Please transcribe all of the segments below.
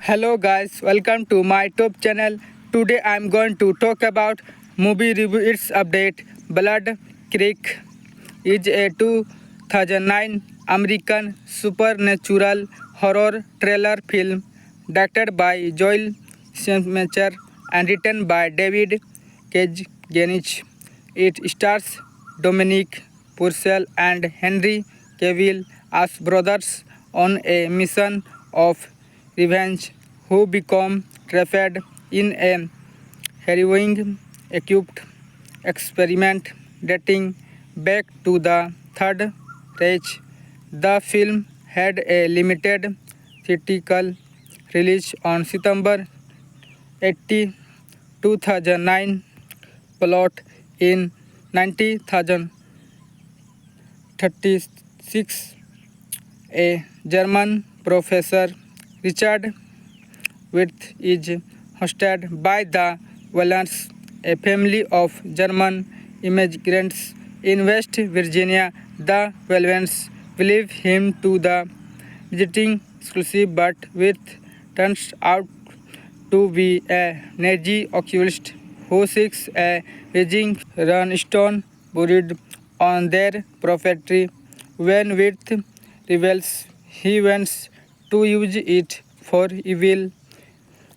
Hello guys, welcome to my YouTube channel. Today I am going to talk about movie review. Its update. Blood Creek is a 2009 American supernatural horror thriller film directed by Joel Schumacher and written by David Genich. It stars Dominic Purcell and Henry Cavill as brothers on a mission of revenge who become trapped in a harrowing equipped experiment dating back to the Third Reich. The film had a limited theatrical release on September 80, 2009. Plot in 1936, a German professor, Richard Wirth, is hosted by the Wallens, a family of German immigrants in West Virginia. The Wallens believe him to the visiting exclusive, but Wirth turns out to be a Nazi occultist who seeks a raging runestone buried on their property. When Wirth rebels, he wants to use it for evil.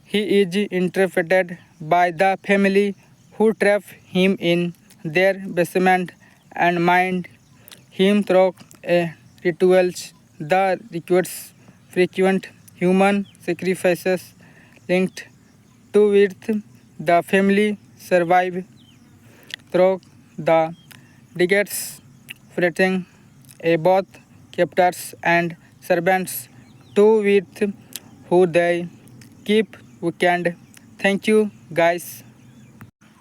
He is interpreted by the family who trap him in their basement and mind him through rituals that requires frequent human sacrifices linked to Wirth. The family survive through the decades, fighting both captors and servants to Wirth who they keep weekend. Thank you guys.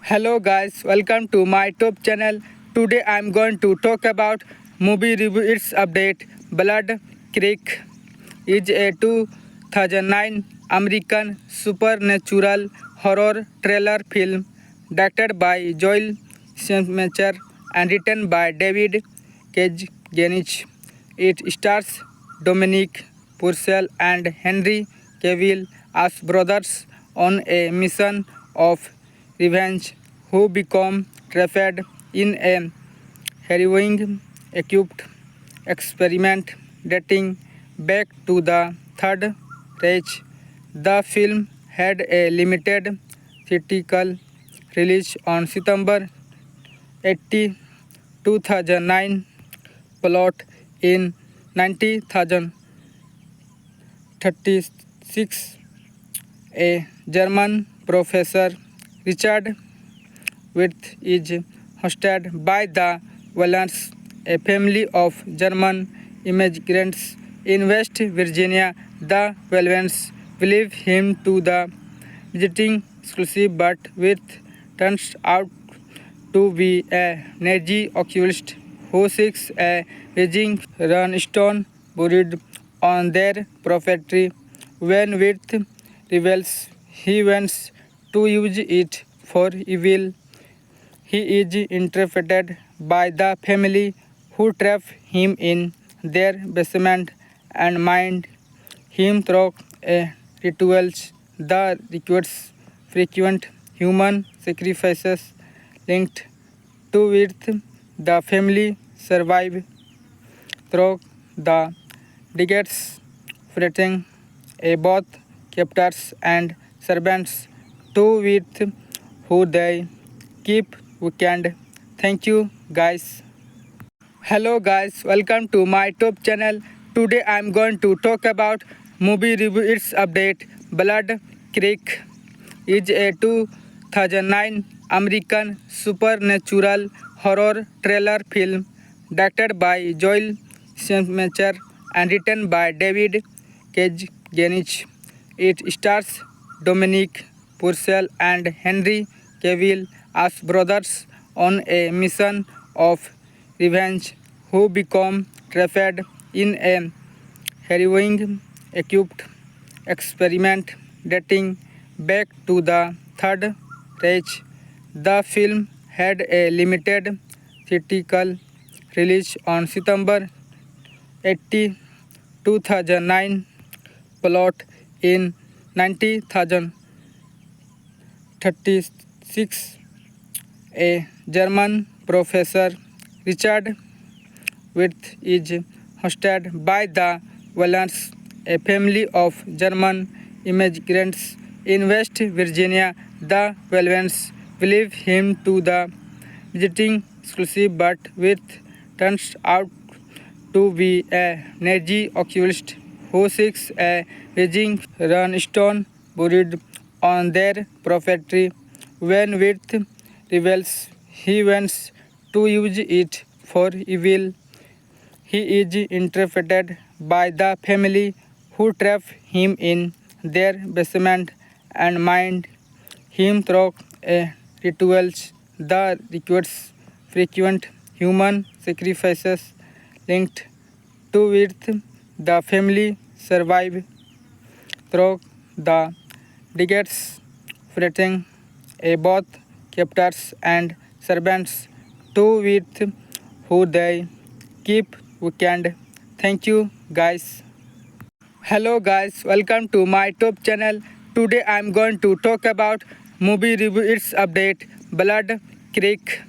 Hello guys, welcome to my YouTube channel. Today I am going to talk about movie review. Its update. Blood Creek is a 2009 American supernatural horror thriller film directed by Joel Schumacher and written by David Genich. It stars Dominic Purcell and Henry Cavill as brothers on a mission of revenge who become trapped in a harrowing equipped experiment dating back to the Third Reich. The film had a limited theatrical release on September 80, 2009. Plot in 1936, a German professor, Richard Wirth, is hosted by the Wallens, a family of German immigrants in West Virginia. The Wallens believe him to the visiting exclusive, but Wirth turns out to be a Nazi occultist who seeks a raging runestone buried on their property. When Wirth rebels, he wants to use it for evil. He is interpreted by the family who trap him in their basement and mind him through rituals that requires frequent human sacrifices linked to Wirth. The family survive through the decades, fighting both captors and servants to Wirth who they keep weekend. Thank you guys. Hello guys, welcome to my YouTube channel. Today I am going to talk about movie review. Its update. Blood Creek is a 2009 American supernatural horror thriller film directed by Joel Schumacher and written by David Genich. It stars Dominic Purcell and Henry Cavill as brothers on a mission of revenge who become trapped in a harrowing equipped experiment dating back to the Third Reich. The film had a limited theatrical release on September 80, 2009. Plot in 90,036. A German professor, Richard Wirth, is hosted by the Wallens, a family of German immigrants in West Virginia. The Wallens believe him to the visiting exclusive, but Wirth turns out to be a Nazi occultist who seeks a raging runestone buried on their property. When Wirth rebels, he wants to use it for evil. He is interpreted by the family who trap him in their basement and mind him through rituals that requires frequent human sacrifices linked to it. The family survive through the decades, fighting both captors and servants to with who they keep weekend. Thank you guys. Hello guys, welcome to my top channel. Today I am going to talk about movie review. Its update. Blood Creek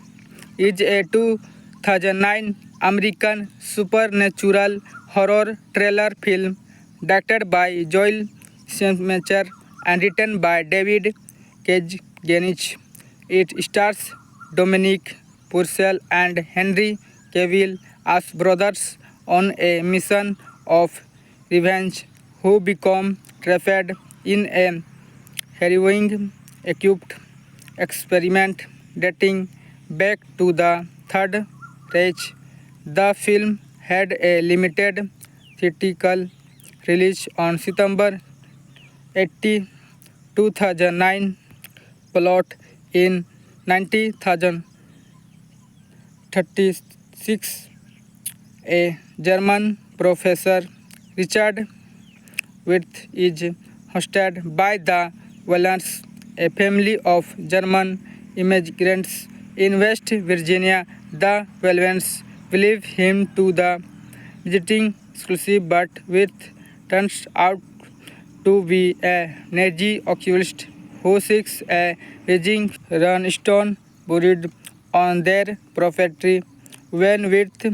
is a 2009 American supernatural horror thriller film directed by Joel Schumacher and written by David Kajganich. It stars Dominic Purcell and Henry Cavill as brothers on a mission of revenge who become trapped in a harrowing equipped experiment dating back to the Third Reich. The film had a limited theatrical release on September 80, 2009. Plot in 90,036. A German professor, Richard Wirth, is hosted by the Wallens, a family of German immigrants in West Virginia. The Wallens believe him to the visiting exclusive, but Wirth turns out to be a Nazi occultist who seeks a raging runestone buried on their property. When Wirth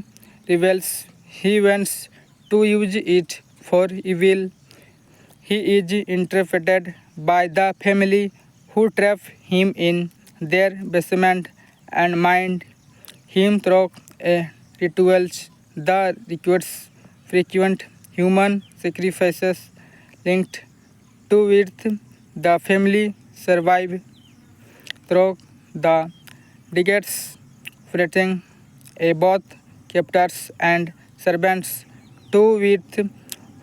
rebels, he wants to use it for evil. He is interpreted by the family who trap him in their basement and mind him through rituals that requires frequent human sacrifices linked to it. The family survive through the decades, fighting both captors and servants to with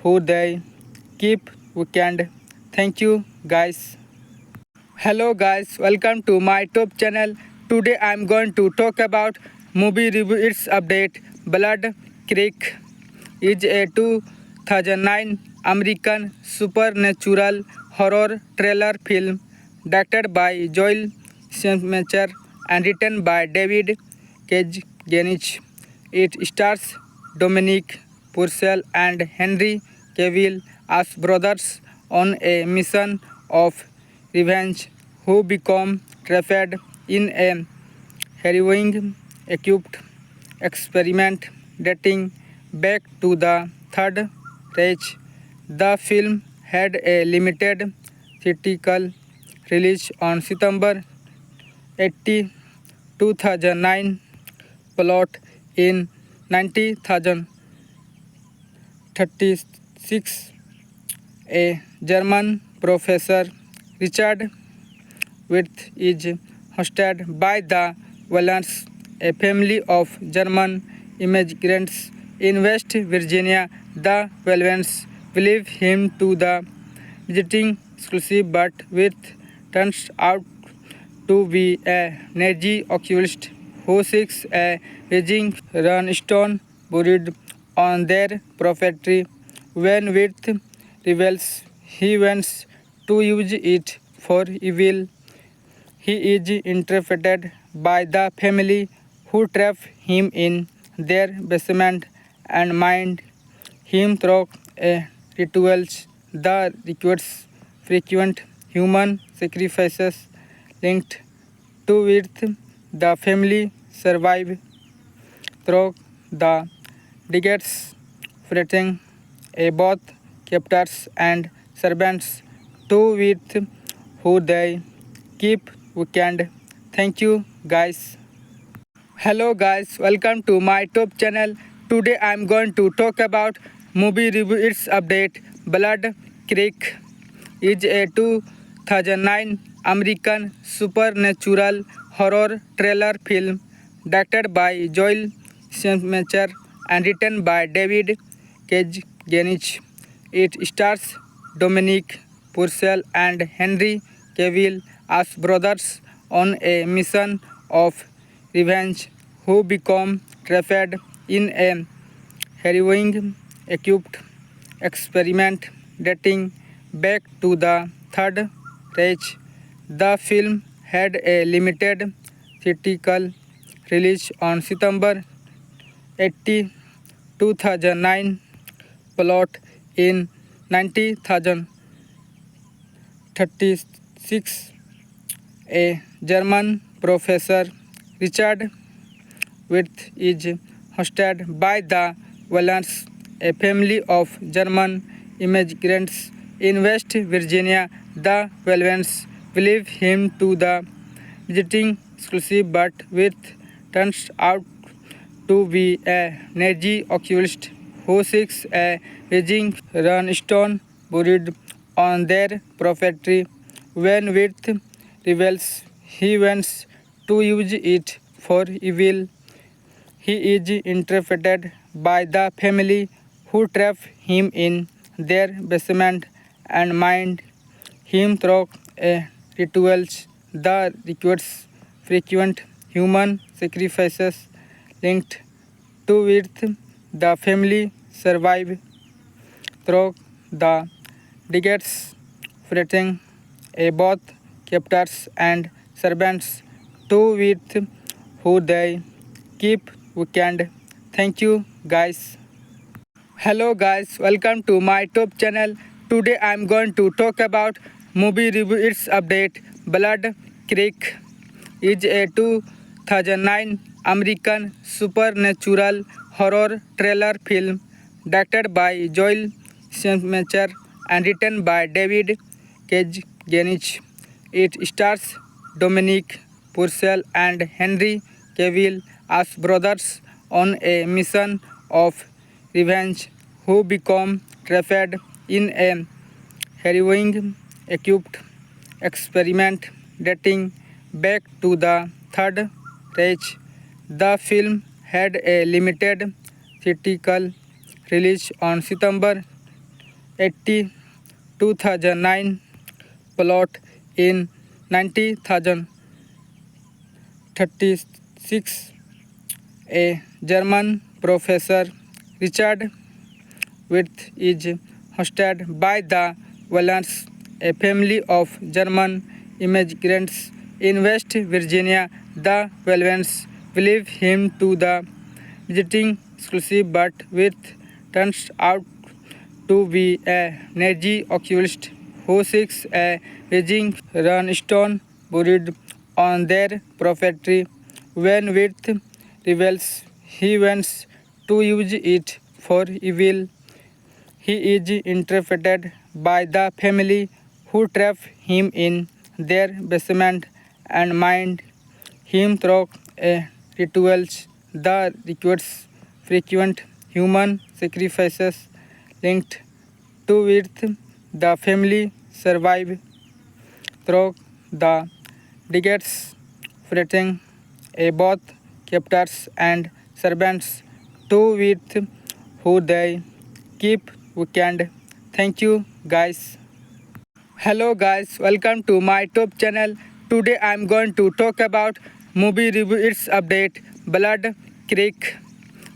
who they keep weekend. Thank you guys. Hello guys, welcome to my top channel. Today I am going to talk about movie review. Its update. Blood Creek is a 2009 American supernatural horror thriller film directed by Joel Schumacher and written by David Kajganich. It stars Dominic Purcell and Henry Cavill as brothers on a mission of revenge who become trapped in a harrowing equipped experiment dating back to the Third Reich. The film had a limited theatrical release on September 80, 2009. Plot in 90,036. A German professor, Richard Wirth, is hosted by the Wallens, a family of German immigrants in West Virginia. The Wallens believe him to the visiting exclusive, but Wirth turns out to be a Nazi occultist who seeks a raging runestone buried on their property. When Wirth rebels, he wants to use it for evil. He is interpreted by the family who trap him in their basement and mind him through rituals that requires frequent human sacrifices linked to with the family survive through the decades, threatening both captors and servants to with who they keep weekend. Thank you guys. Hello guys, welcome to my top channel. Today I am going to talk about movie review its update. Blood Creek is a 2009 American supernatural horror thriller film directed by Joel Schumacher and written by David Kajganich. It stars Dominic Purcell and Henry Cavill as brothers on a mission of revenge who become trapped in a harrowing equipped experiment dating back to the Third Reich. The film had a limited theatrical release on September 80, 2009. Plot in 1936, a German professor, Richard Wirth, is hosted by the Wallens, a family of German immigrants in West Virginia. The Wallens believe him to the visiting exclusive, but Wirth turns out to be a Nazi occultist who seeks a raging runestone buried on their property. When Wirth rebels, he wants to use it for evil. He is interpreted by the family who trap him in their basement and mind him through rituals that requires frequent human sacrifices linked to with the family survive through the decades, threatening both captors and servants to with who they keep weekend. Thank you guys. Hello guys, welcome to my top channel. Today I am going to talk about movie review its update. Blood Creek is a 2009 American supernatural horror thriller film directed by Joel Schumacher and written by David Kajganich. It stars Dominic Purcell and Henry Cavill as brothers on a mission of revenge who become trapped in a harrowing equipped experiment dating back to the Third Reich. The film had a limited theatrical release on September 80, 2009. Plot in 1936, a German professor, Richard Wirth, is hosted by the Wallens, a family of German immigrants in West Virginia. The Wallens believe him to the visiting exclusive, but Wirth turns out to be a Nazi occultist who seeks a raging runestone buried on their property. When Wirth rebels, he wants to use it for evil. He is interpreted by the family who trap him in their basement and mind him through rituals that requires frequent human sacrifices linked to with the family survive through the decades, threatening both captors and servants to with who they keep weekend. Thank you guys. Hello guys, welcome to my top channel. Today I am going to talk about movie review its update. Blood Creek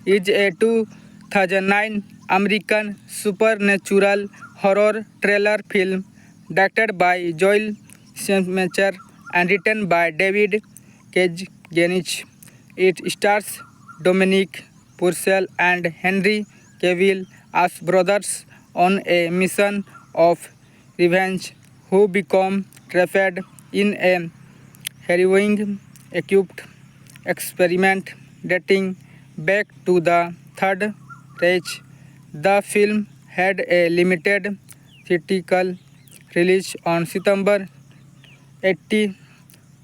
is a 2009 American supernatural horror thriller film directed by Joel Schumacher and written by David Kajganich. It stars Dominic Purcell and Henry Cavill as brothers on a mission of revenge who become trapped in a harrowing equipped experiment dating back to the Third Reich. The film had a limited theatrical release on September 80,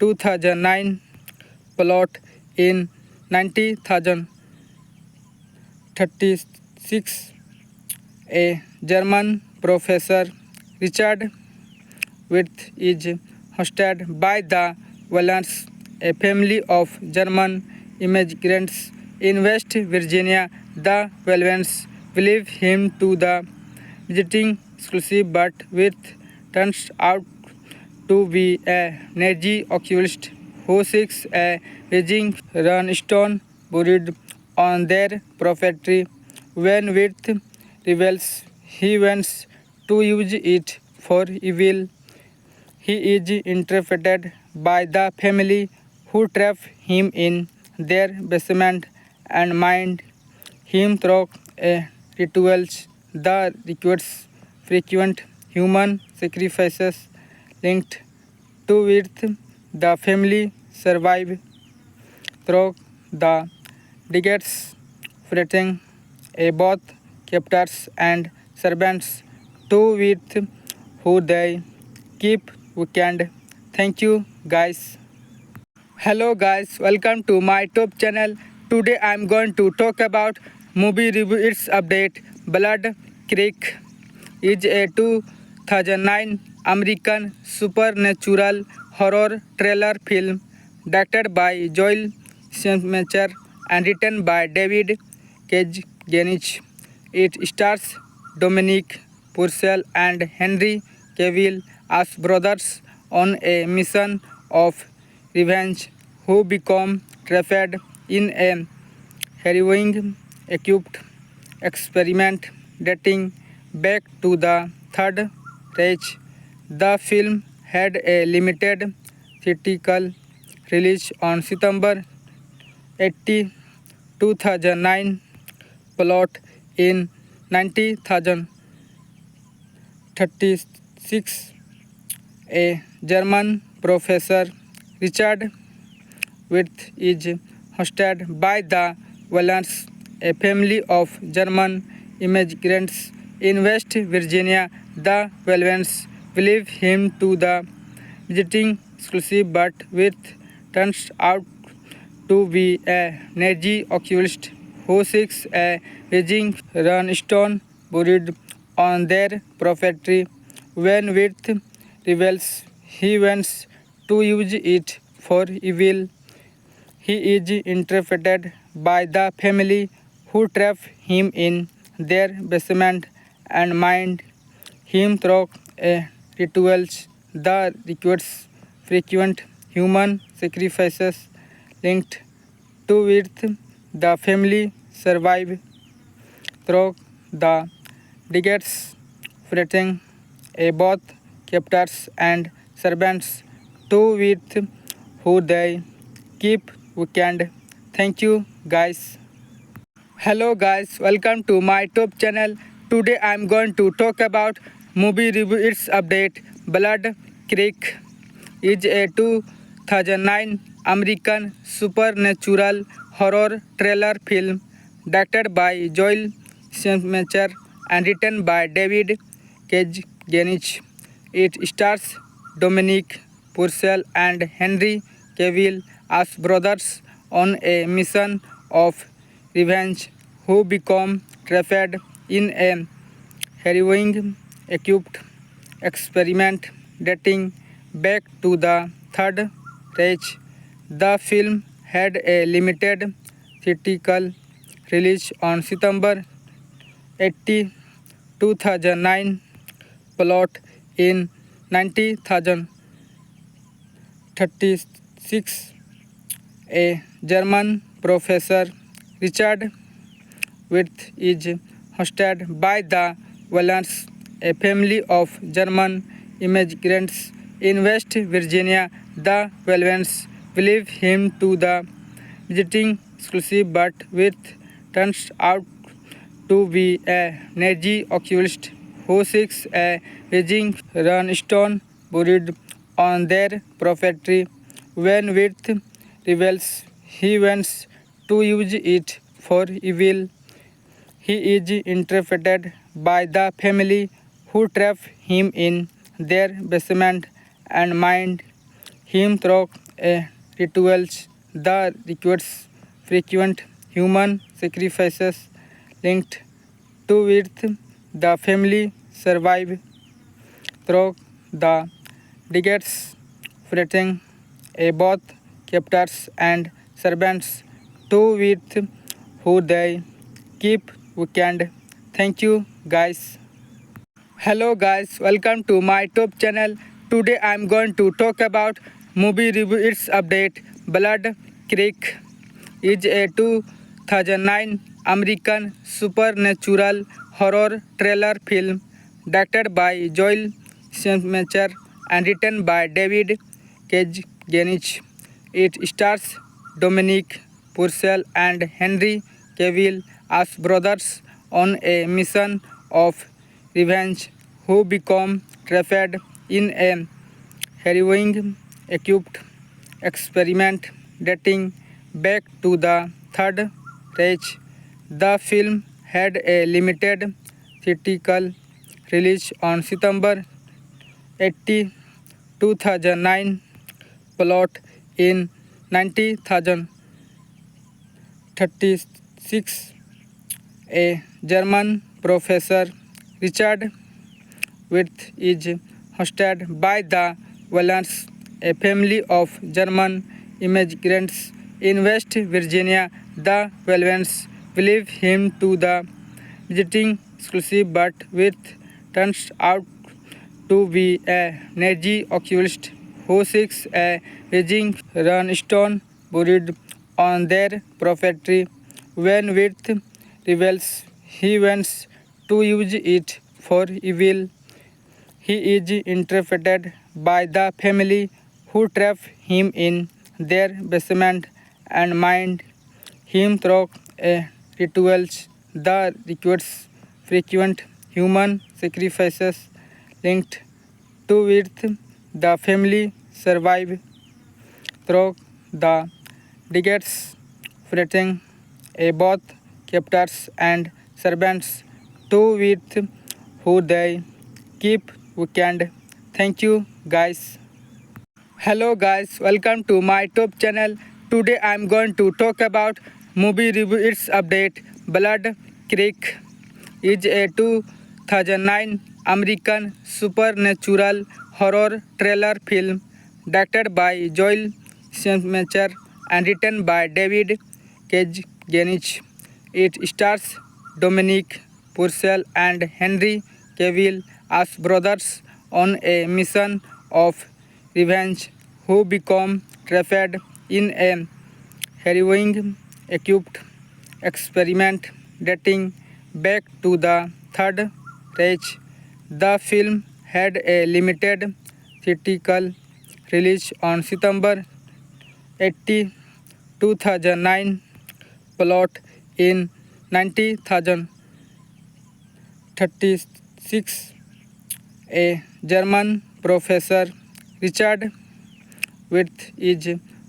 2009. Plot in 1936, a German professor, Richard Wirth, is hosted by the Wallens, a family of German immigrants in West Virginia. The Wallens believe him to the visiting exclusive, but Wirth turns out to be a Nazi occultist who seeks a raging runestone buried on their property. When Wirth rebels, he wants to use it for evil. He is interpreted by the family who trap him in their basement and mind him through rituals that requires frequent human sacrifices linked to Wirth. The family survive through the decades, fighting both captors and servants to Wirth, who they keep weekend. Thank you guys. Hello guys, welcome to my top channel. Today I am going to talk about movie review. Its update. Blood Creek is a 2009 American supernatural horror thriller film directed by Joel Schumacher and written by David Kajganich. It stars Dominic Purcell and Henry Cavill as brothers on a mission of revenge who become trapped in a harrowing equipped experiment dating back to the Third Reich. The film had a limited theatrical release on September 80, 2009. Plot in 1936, a German professor, Richard Wirth, is hosted by the Wallens, a family of German immigrants in West Virginia. The Wallens believe him to the visiting exclusive, but Wirth turns out to be a Nazi occultist who seeks a raging runestone buried on their property. When Wirth rebels, he wants to use it for evil. He is interpreted by the family who trap him in their basement and mind him through rituals that requires frequent human sacrifices linked to Wirth. The family survive through the decades, fighting both captors and servants to Wirth, who they keep weekend. Thank you guys. Hello guys, welcome to my top channel. Today I am going to talk about movie review. Its update. Blood Creek is a 2009 American supernatural horror thriller film directed by Joel Schumacher and written by David Kajganich. It stars Dominic Purcell and Henry Cavill as brothers on a mission of revenge who become trapped in a harrowing equipped experiment dating back to the Third Reich. The film had a limited theatrical release on September 80, 2009. Plot in 1936, a German professor, Richard Wirth, is hosted by the Wallens, a family of German immigrants in West Virginia. The Wallens believe him to the visiting exclusive, but Wirth turns out to be a Nazi occultist who seeks a raging runestone buried on their property. When with rebels, he wants to use it for evil. He is interpreted by the family who trap him in their basement and mind him through rituals that requires frequent human sacrifices linked to which the family survive through the decades, fighting both captors and servants to with who they keep weekend. Thank you guys. Hello guys, welcome to my top channel. Today I am going to talk about movie review its update. Blood Creek is a 2009 American supernatural horror thriller film directed by Joel Schumacher and written by David Kajganich. It stars Dominic Purcell and Henry Cavill as brothers on a mission of revenge who become trapped in a harrowing equipped experiment dating back to the Third Reich. The film had a limited theatrical release on September 80, 2009. Plot in 1936, a German professor, Richard Wirth, is hosted by the Wallens, a family of German immigrants in West Virginia. The Wallens believe him to the visiting exclusive, but Wirth turns out to be a Nazi occultist who seeks a raging runestone buried on their property. When Wirth rebels, he wants to use it for evil. He is interpreted by the family who trap him in their basement and mind him through rituals that requires frequent human sacrifices linked to which the family survive through the decades, fighting both captors and servants to with who they keep weekend. Thank you guys. Hello guys, welcome to my top channel. Today I am going to talk about movie review its update. Blood Creek is a 2009 American supernatural horror thriller film directed by Joel Schumacher and written by David Kajganich. It stars Dominic Purcell and Henry Cavill as brothers on a mission of revenge who become trapped in a harrowing equipped experiment dating back to the Third Reich. The film had a limited theatrical release on September 80, 2009. Plot in 1936, a German professor, Richard Wirth, is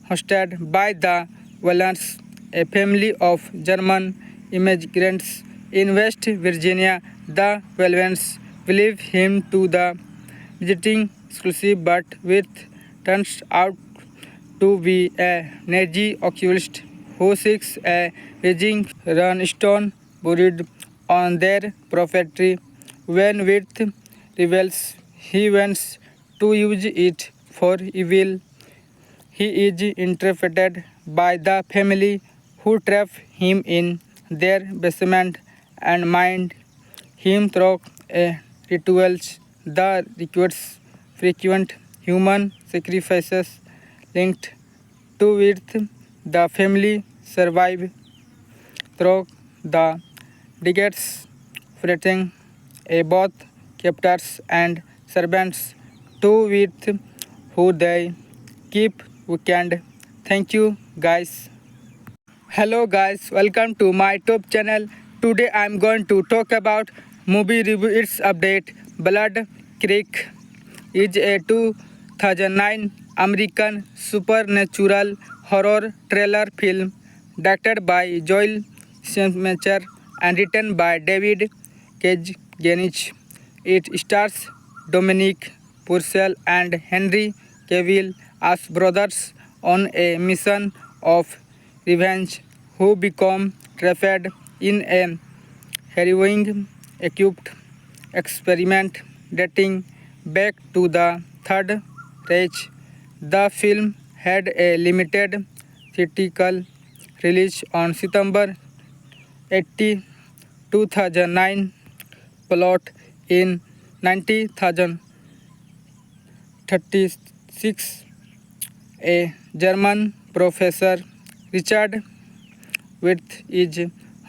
hosted by the Wallens, a family of German immigrants in West Virginia. The Wallens believe him to the visiting exclusive, but Wirth turns out to be a Nazi occultist who seeks a raging runestone buried on their property. When Wirth rebels, he wants to use it for evil. He is interpreted by the family who trap him in their basement and mind him through rituals that requires frequent human sacrifices linked to which the family survive through the decades, fighting both captors and servants to with who they keep weekend. Thank you guys. Hello guys, welcome to my top channel. Today I am going to talk about movie review its update. Blood Creek is a 2009 American supernatural horror thriller film directed by Joel Schumacher and written by David Kajganich. It stars Dominic Purcell and Henry Cavill as brothers on a mission of revenge who become trapped in a harrowing equipped experiment dating back to the Third Reich. The film had a limited theatrical release on September 80, 2009. Plot in 1936, a German professor, Richard Wirth, is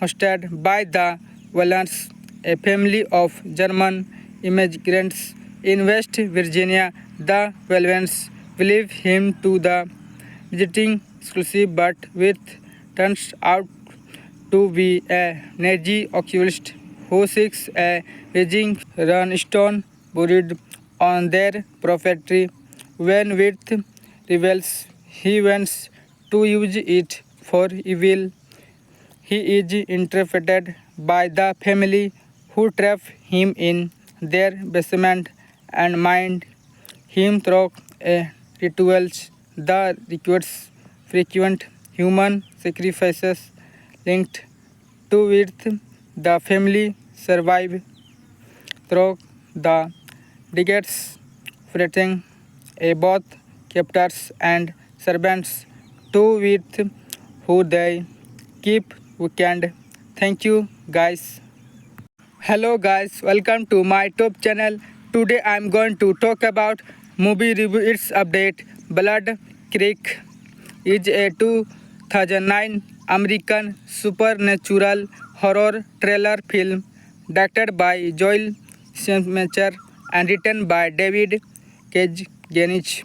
hosted by the Wallens, a family of German immigrants in West Virginia. The Wallens believe him to the visiting exclusive, but Wirth turns out to be a Nazi occultist who seeks a raging runestone buried on their property. When Wirth rebels, he wants to use it for evil. He is interpreted by the family who trap him in their basement and mind him through rituals that requires frequent human sacrifices linked to Wirth. The family survive through the decades, fighting both captors and servants to Wirth, who they keep weekend. Thank you guys. Hello guys, welcome to my top channel. Today I am going to talk about movie review. Its update. Blood Creek is a 2009 American supernatural horror thriller film directed by Joel Schumacher and written by David Kajganich.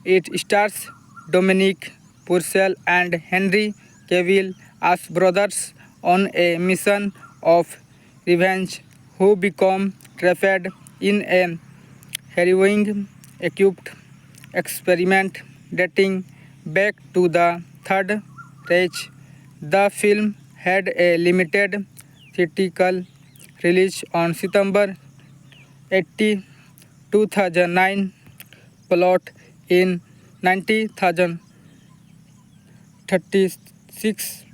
It stars Dominic Purcell and Henry Cavill as brothers on a mission of revenge who become trapped in a harrowing equipped experiment dating back to the Third Reich. The film had a limited theatrical release on September 80, 2009. Plot in 1936,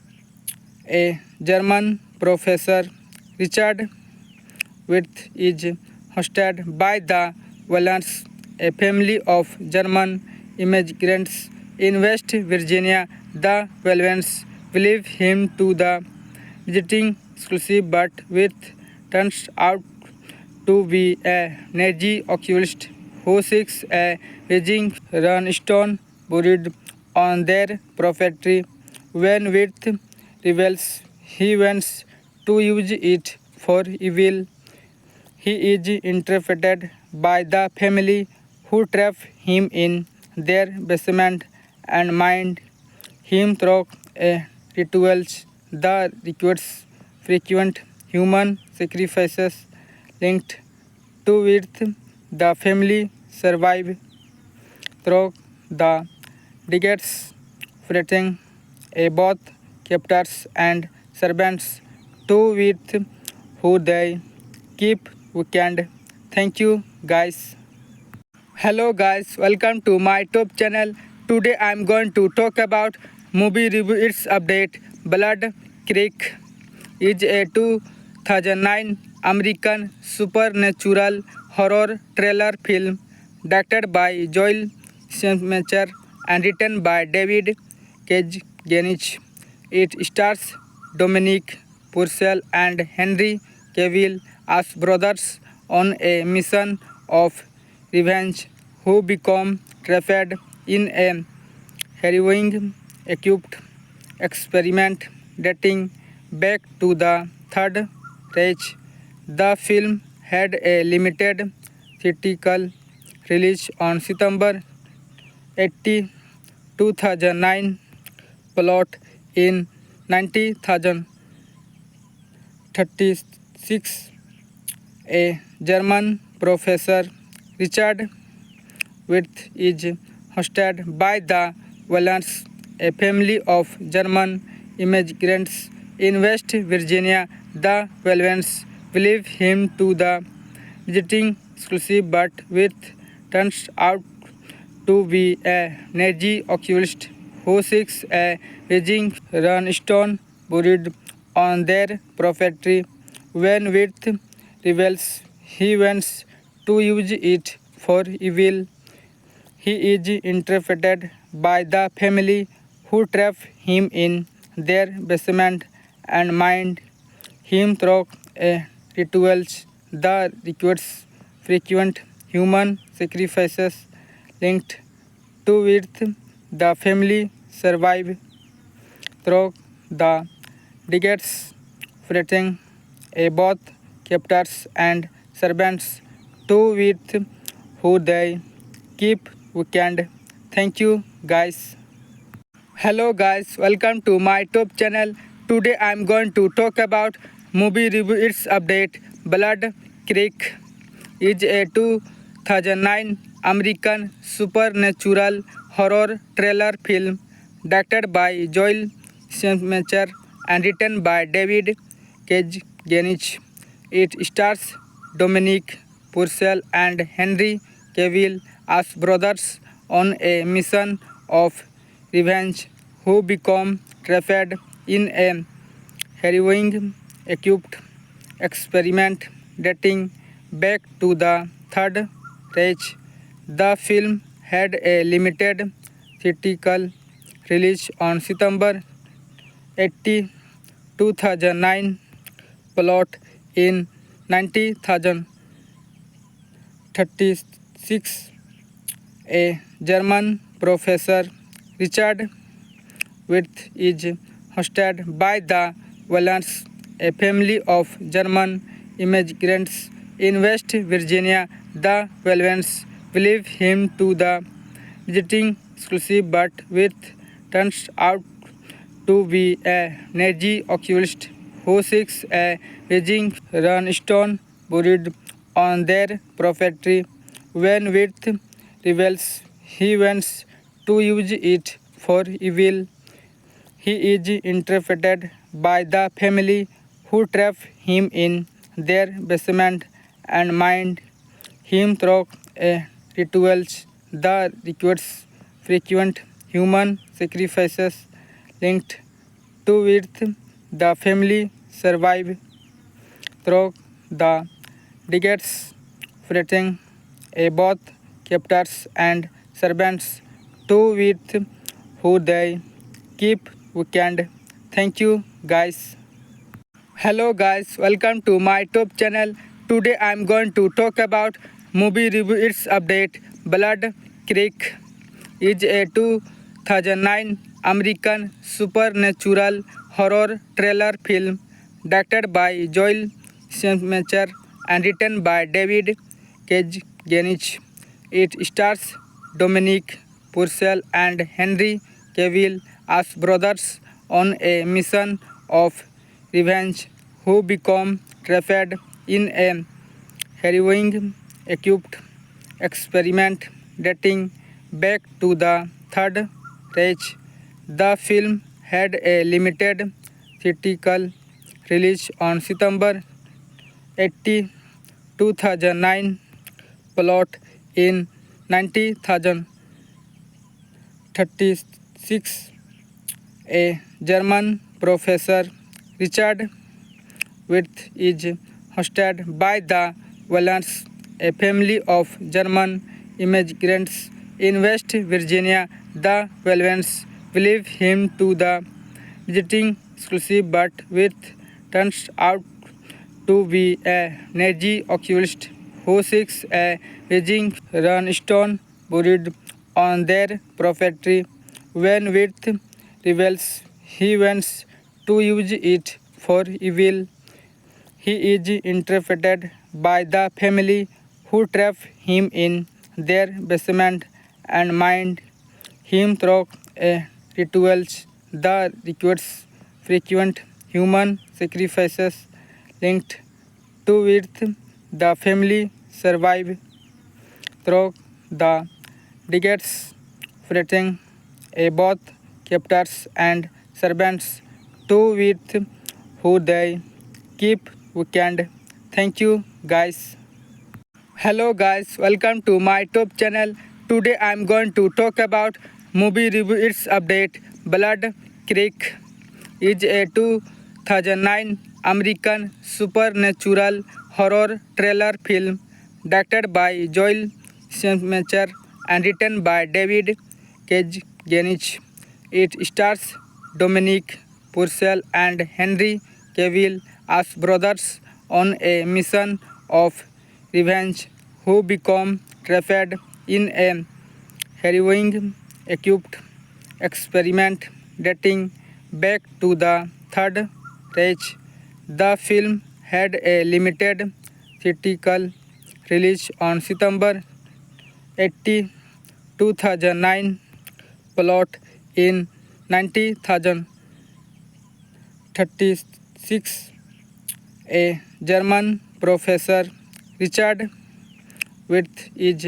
a German professor, Richard Wirth, is hosted by the Wallens, a family of German immigrants in West Virginia. The Wallens believe him to the visiting exclusive, but Wirth turns out to be a Nazi occultist who seeks a raging runestone buried on their property. When Wirth rebels, he wants to use it for evil. He is interpreted by the family who trap him in their basement and mind him through rituals that requires frequent human sacrifices linked to Wirth. The family survive through the decades, fighting both captors and servants to Wirth, who they keep weekend. Thank you guys. Wirth is hosted by the Wallens, a family of German immigrants in West Virginia. The Wallens believe him to the visiting exclusive, but Wirth turns out to be a Nazi occultist who seeks a raging runestone buried on their property. When Wirth rebels, he wants to use it for evil. He is interpreted by the family who trap him in their basement and mind him through rituals that requires frequent human sacrifices linked to Wirth. The family survive through the decades, fighting both captors and servants to Wirth, who they keep weekend. Thank you guys. Hello guys, welcome to my top channel. Today I am going to talk about movie review. Its update. Blood Creek is a 2009 American supernatural horror thriller film directed by Joel Schumacher and written by David Kajganich. It stars Dominic Purcell and Henry Cavill as brothers on a mission of revenge who become trapped in a harrowing equipped experiment dating back to the Third Reich. The film had a limited theatrical release on September 80, 2009. Plot in 1936, a German professor, Richard which is hosted by the Wallens, a family of German immigrants in West Virginia. The Wallens believe him to the visiting exclusive, but with turns out to be a Nazi occultist who seeks a raging runestone buried on their property. When Wirth reveals he wants to use it for evil, he is interpreted by the family who trap him in their basement and mind him through rituals that requires frequent human sacrifices linked to Wirth. The family survive through the decades, fighting both captors and servants to Wirth, who they keep weekend. Thank you guys. Hello guys, welcome to my YouTube channel. Today I am going to talk about movie review. Its update. Blood Creek is a 2009 American supernatural horror thriller film directed by Joel Schumacher and written by David Kajganich. It stars Dominic Purcell and Henry Cavill as brothers on a mission of revenge who become trapped in a harrowing equipped experiment dating back to the Third Reich. The film had a limited theatrical release on September 80, 2009. Plot in 1936, a German professor, Richard Wirth, is hosted by the Wallens, a family of German immigrants in West Virginia. The Wallens believe him to the visiting exclusive, but Wirth turns out to be a Nazi occultist who seeks a raging runestone buried on their property. When Wirth reveals he wants to use it for evil, he is interpreted by the family who trap him in their basement and mind him through rituals that requires frequent human sacrifices linked to Wirth. The family survive through the decades, fighting both captors and servants to Wirth, who they keep weekend. Thank you guys. Hello guys, welcome to my YouTube channel. Today I am going to talk about movie review. Its update. Blood Creek is a 2009 American supernatural horror thriller film directed by Joel Schumacher and written by David Kajganich. It stars Dominic Purcell and Henry Cavill as brothers on a mission of revenge who become trapped in a harrowing equipped experiment dating back to the Third Reich. The film had a limited theatrical release on September 80, 2009. Plot in 1936, a German professor, Richard Wirth, is hosted by the Wallens, a family of German immigrants in West Virginia. The Wallens believe him to the visiting exclusive, but Wirth turns out to be a Nazi occultist who seeks a raging runestone buried on their property. When Wirth reveals he wants to use it for evil, he is interpreted by the family who trap him in their basement and mind him through rituals that requires frequent human sacrifices linked to Wirth. The family survive through the dictates threatening both captors and servants to with who they keep weekend. Thank you guys. Hello guys, welcome to my top channel. Today I am going to talk about movie review its update. Blood Creek is a 2009 American supernatural horror thriller film directed by Joel Schumacher and written by David Kajganich. It stars Dominic Purcell and Henry Cavill as brothers on a mission of revenge who become trapped in a harrowing equipped experiment dating back to the Third Reich. The film had a limited theatrical release on September 2009. Plot in 1936, a German professor, Richard Wirth, is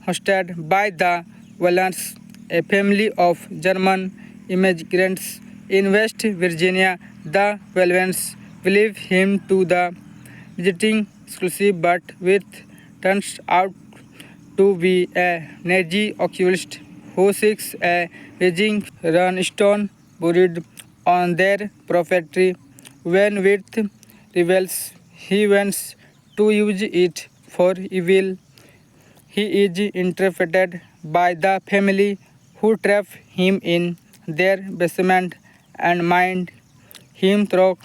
hosted by the Wallens, a family of German immigrants in West Virginia. The Wallens believe him to the visiting exclusive, but Wirth turns out to be a Nazi occultist who seeks a raging runestone buried on their property. When Wirth rebels, he wants to use it for evil. He is interpreted by the family who trap him in their basement and mind him through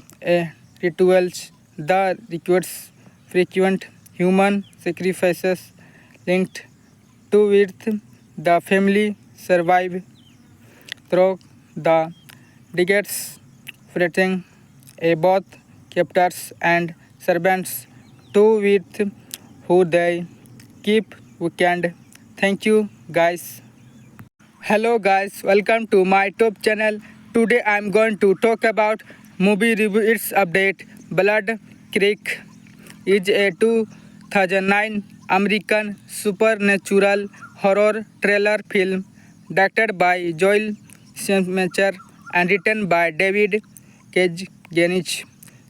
rituals that requires frequent human sacrifices linked to Wirth. The family survive through the decades, threatening both captors and servants to Wirth who they keep weekend. Thank you guys. Hello guys, welcome to my top channel. Today I am going to talk about movie review its update. Blood Creek is a 2009 American supernatural horror thriller film directed by Joel Schumacher and written by David Kajganich.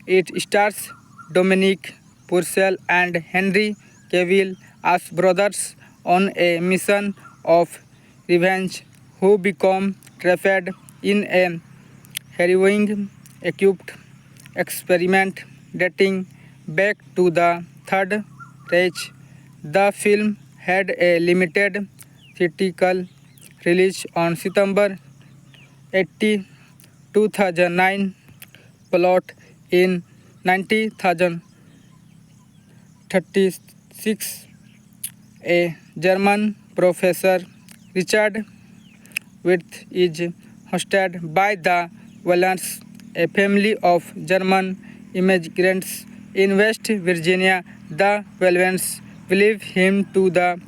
It stars Dominic Purcell and Henry Cavill as brothers on a mission of revenge who become trapped in a harrowing equipped experiment dating back to the Third Reich. The film had a limited theatrical release on September 2009. Plot in 1936, a German professor, Richard Wirth, is hosted by the Wallens, a family of German immigrants in West Virginia. The Wallens believe him to the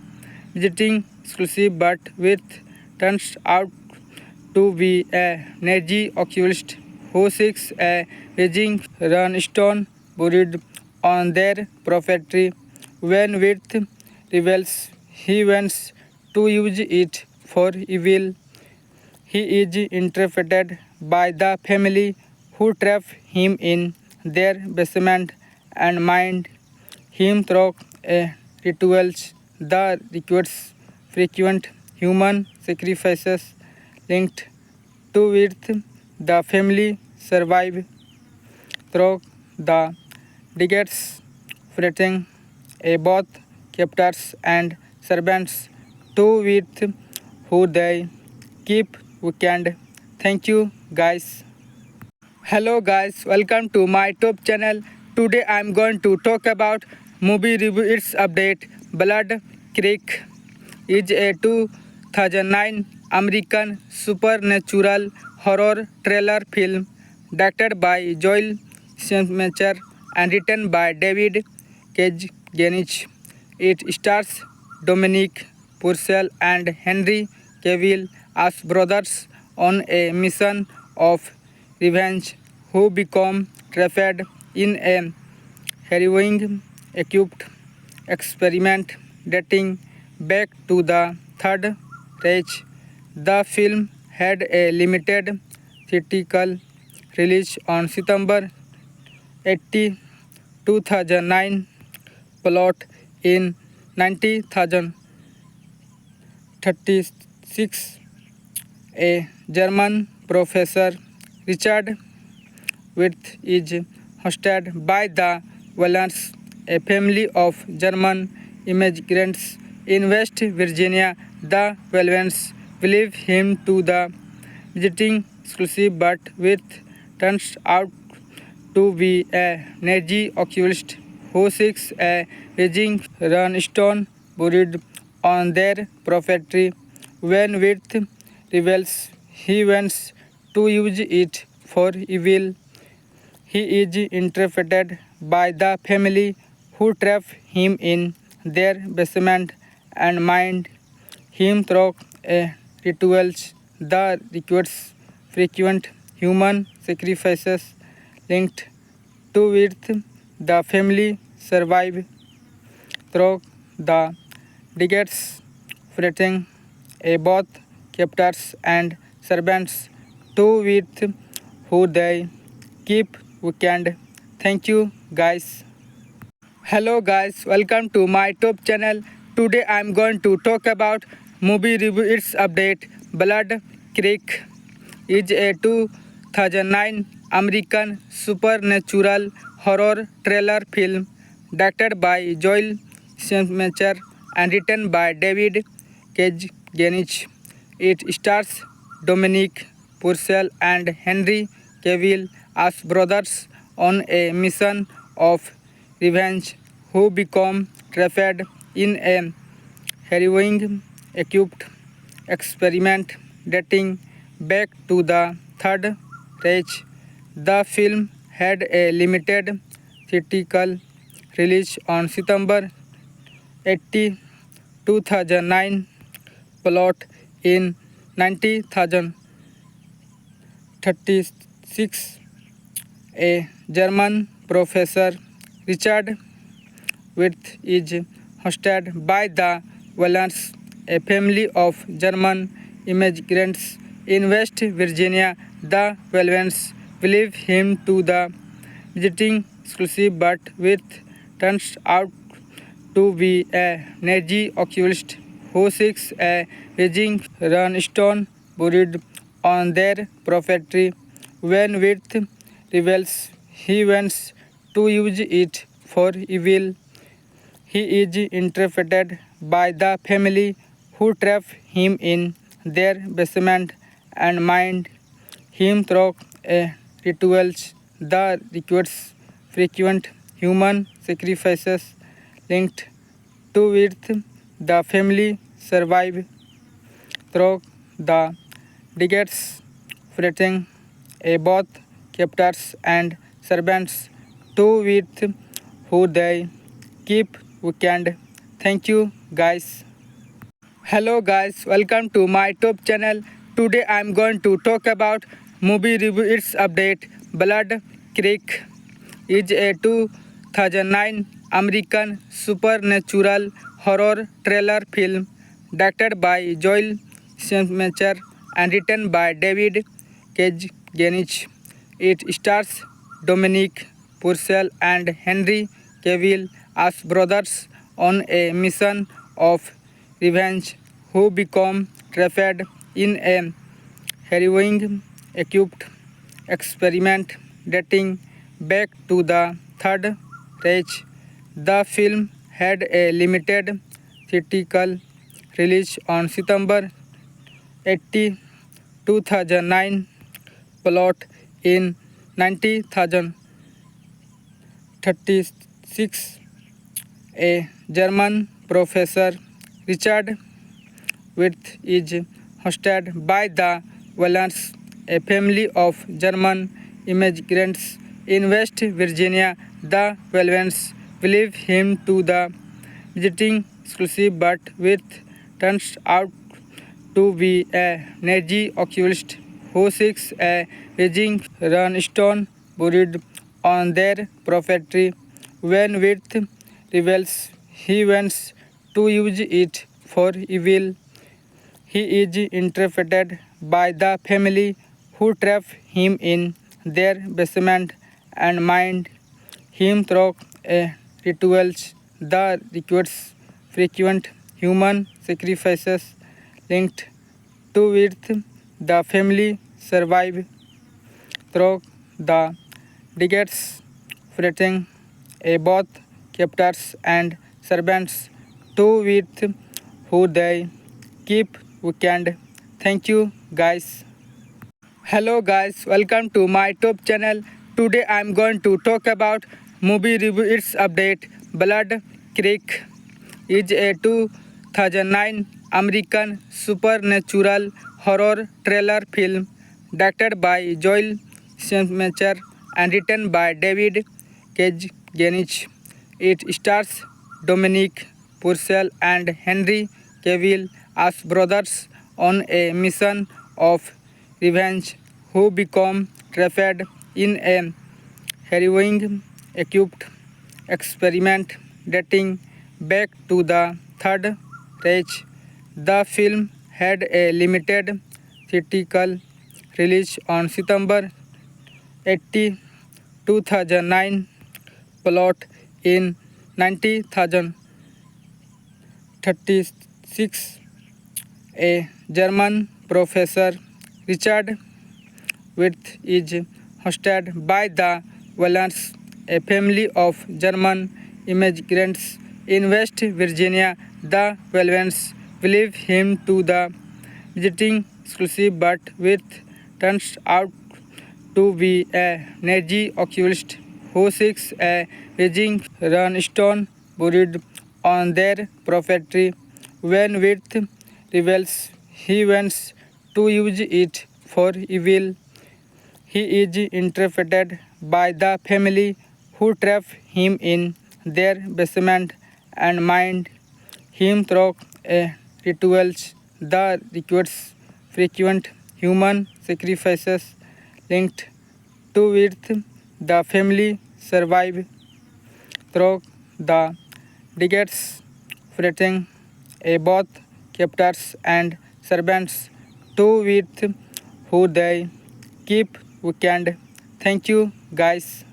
visiting exclusive, but Wirth turns out to be a Nazi occultist who seeks a raging runestone buried on their property. When Wirth rebels, he wants to use it for evil. He is interpreted by the family who trap him in their basement and mind him through rituals that requires frequent human sacrifices linked to Wirth. The family survive through the decades, threatening both captors and servants to Wirth who they keep weekend. Thank you guys. Hello guys, welcome to my top channel. Today I am going to talk about movie review its update. Blood Creek is a 2009 American supernatural horror thriller film directed by Joel Schumacher and written by David Kajganich. It stars Dominic Purcell and Henry Cavill as brothers on a mission of revenge who become trapped in a harrowing equipped experiment dating back to the Third reach. The film had a limited theatrical release on September 80, 2009. Plot in 1936, a German professor, Richard Wirth, is hosted by the Wallens, a family of German immigrants in West Virginia. The Wallens believe him to the visiting exclusive, but Wirth turns out to be a Nazi occultist who seeks a raging runestone buried on their property. When Wirth rebels, he wants to use it for evil. He is interpreted by the family who trap him in their basement and mind him through rituals that requires frequent human sacrifices linked to Wirth. The family survive through the decades, fighting both captors and servants to Wirth, who they keep weekend. Thank you guys. Hello guys, welcome to my top channel. Today I am going to talk about movie review. Its update. Blood Creek is a 2009 American supernatural horror thriller film directed by Joel Schumacher and written by David Kajganich. It stars Dominic Purcell and Henry Cavill as brothers on a mission of revenge who become trapped in a harrowing equipped experiment dating back to the Third Reich. The film had a limited theatrical release on September 80, 2009. Plot in 1936, a German professor, Richard Wirth, is hosted by the Wallens, a family of German immigrants in West Virginia. The Wallens believe him to the visiting exclusive, but Wirth turns out to be a Nazi occultist who seeks a raging runestone buried on their property. When Wirth rebels, he wants to use it for evil. He is interpreted by the family who trap him in their basement and mind him through rituals that requires frequent human sacrifices linked to Wirth. The family survive through the decades, fighting both captors and servants to Wirth, who they keep weekend. Thank you guys. Hello guys, welcome to my top channel. Today I am going to talk about movie review. Its update. Blood Creek is a 2009 American supernatural horror thriller film directed by Joel Schumacher and written by David Kajganich. It stars Dominic Purcell and Henry Cavill as brothers on a mission of revenge who become trapped in a harrowing equipped experiment dating back to the Third Reich. The film had a limited theatrical release on September 80, 2009. Plot in 1936, a German professor, Richard Wirth, is hosted by the Wallens, a family of German immigrants in West Virginia. The Wallens believe him to the visiting exclusive, but Wirth turns out to be a Nazi occultist who seeks a raging runestone buried on their property. When Wirth rebels, he wants to use it for evil. He is interpreted by the family who trap him in their basement and mind him through rituals that requires frequent human sacrifices linked to it. The family survive through the decades, fighting both captors and servants to with who they keep weekend. Thank you guys. Hello guys, welcome to my top channel. Today I am going to talk about movie review. Its update. Blood Creek is a 2009 American supernatural horror thriller film directed by Joel Schumacher and written by David Kajganich. It stars Dominic Purcell and Henry Cavill as brothers on a mission of revenge who become trapped in a harrowing equipped experiment dating back to the Third Reich. The film had a limited theatrical release on September 80, 2009. Plot in 1936, a German professor, Richard Wirth, is hosted by the Wallens, a family of German immigrants in West Virginia. The Wallens believe him to the visiting exclusive, but Wirth turns out to be a Nazi occultist who seeks a raging runestone buried on their property. When Wirth rebels, he wants to use it for evil. He is interpreted by the family who trap him in their basement and mind him through rituals that requires frequent human sacrifices linked to it. The family survive through the decades, fighting both captors and servants to with who they keep weekend. Thank you guys.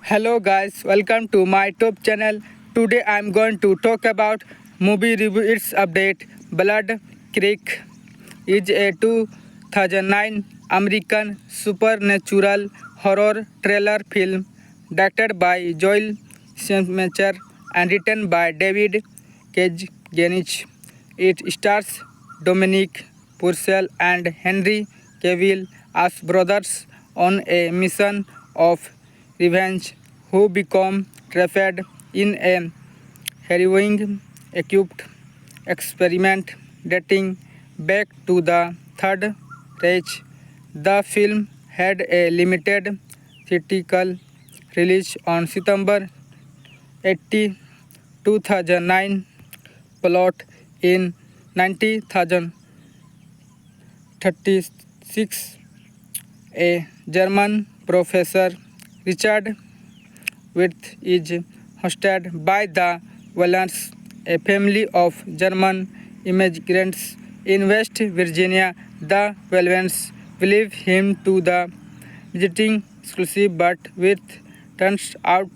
Hello guys, welcome to my top channel. Today I am going to talk about movie review. Its update. Blood Creek is a 2009 American supernatural horror thriller film directed by Joel Schumacher and written by David Kajganich. It stars Dominic Purcell and Henry Cavill as brothers on a mission of revenge who become trapped in a harrowing equipped experiment dating back to the Third Reich. The film had a limited theatrical release on September 80, 2009. Plot in 1936, a German professor, Richard Wirth, is hosted by the Wallens, a family of German immigrants in West Virginia. The Wallens believe him to the visiting exclusive, but Wirth turns out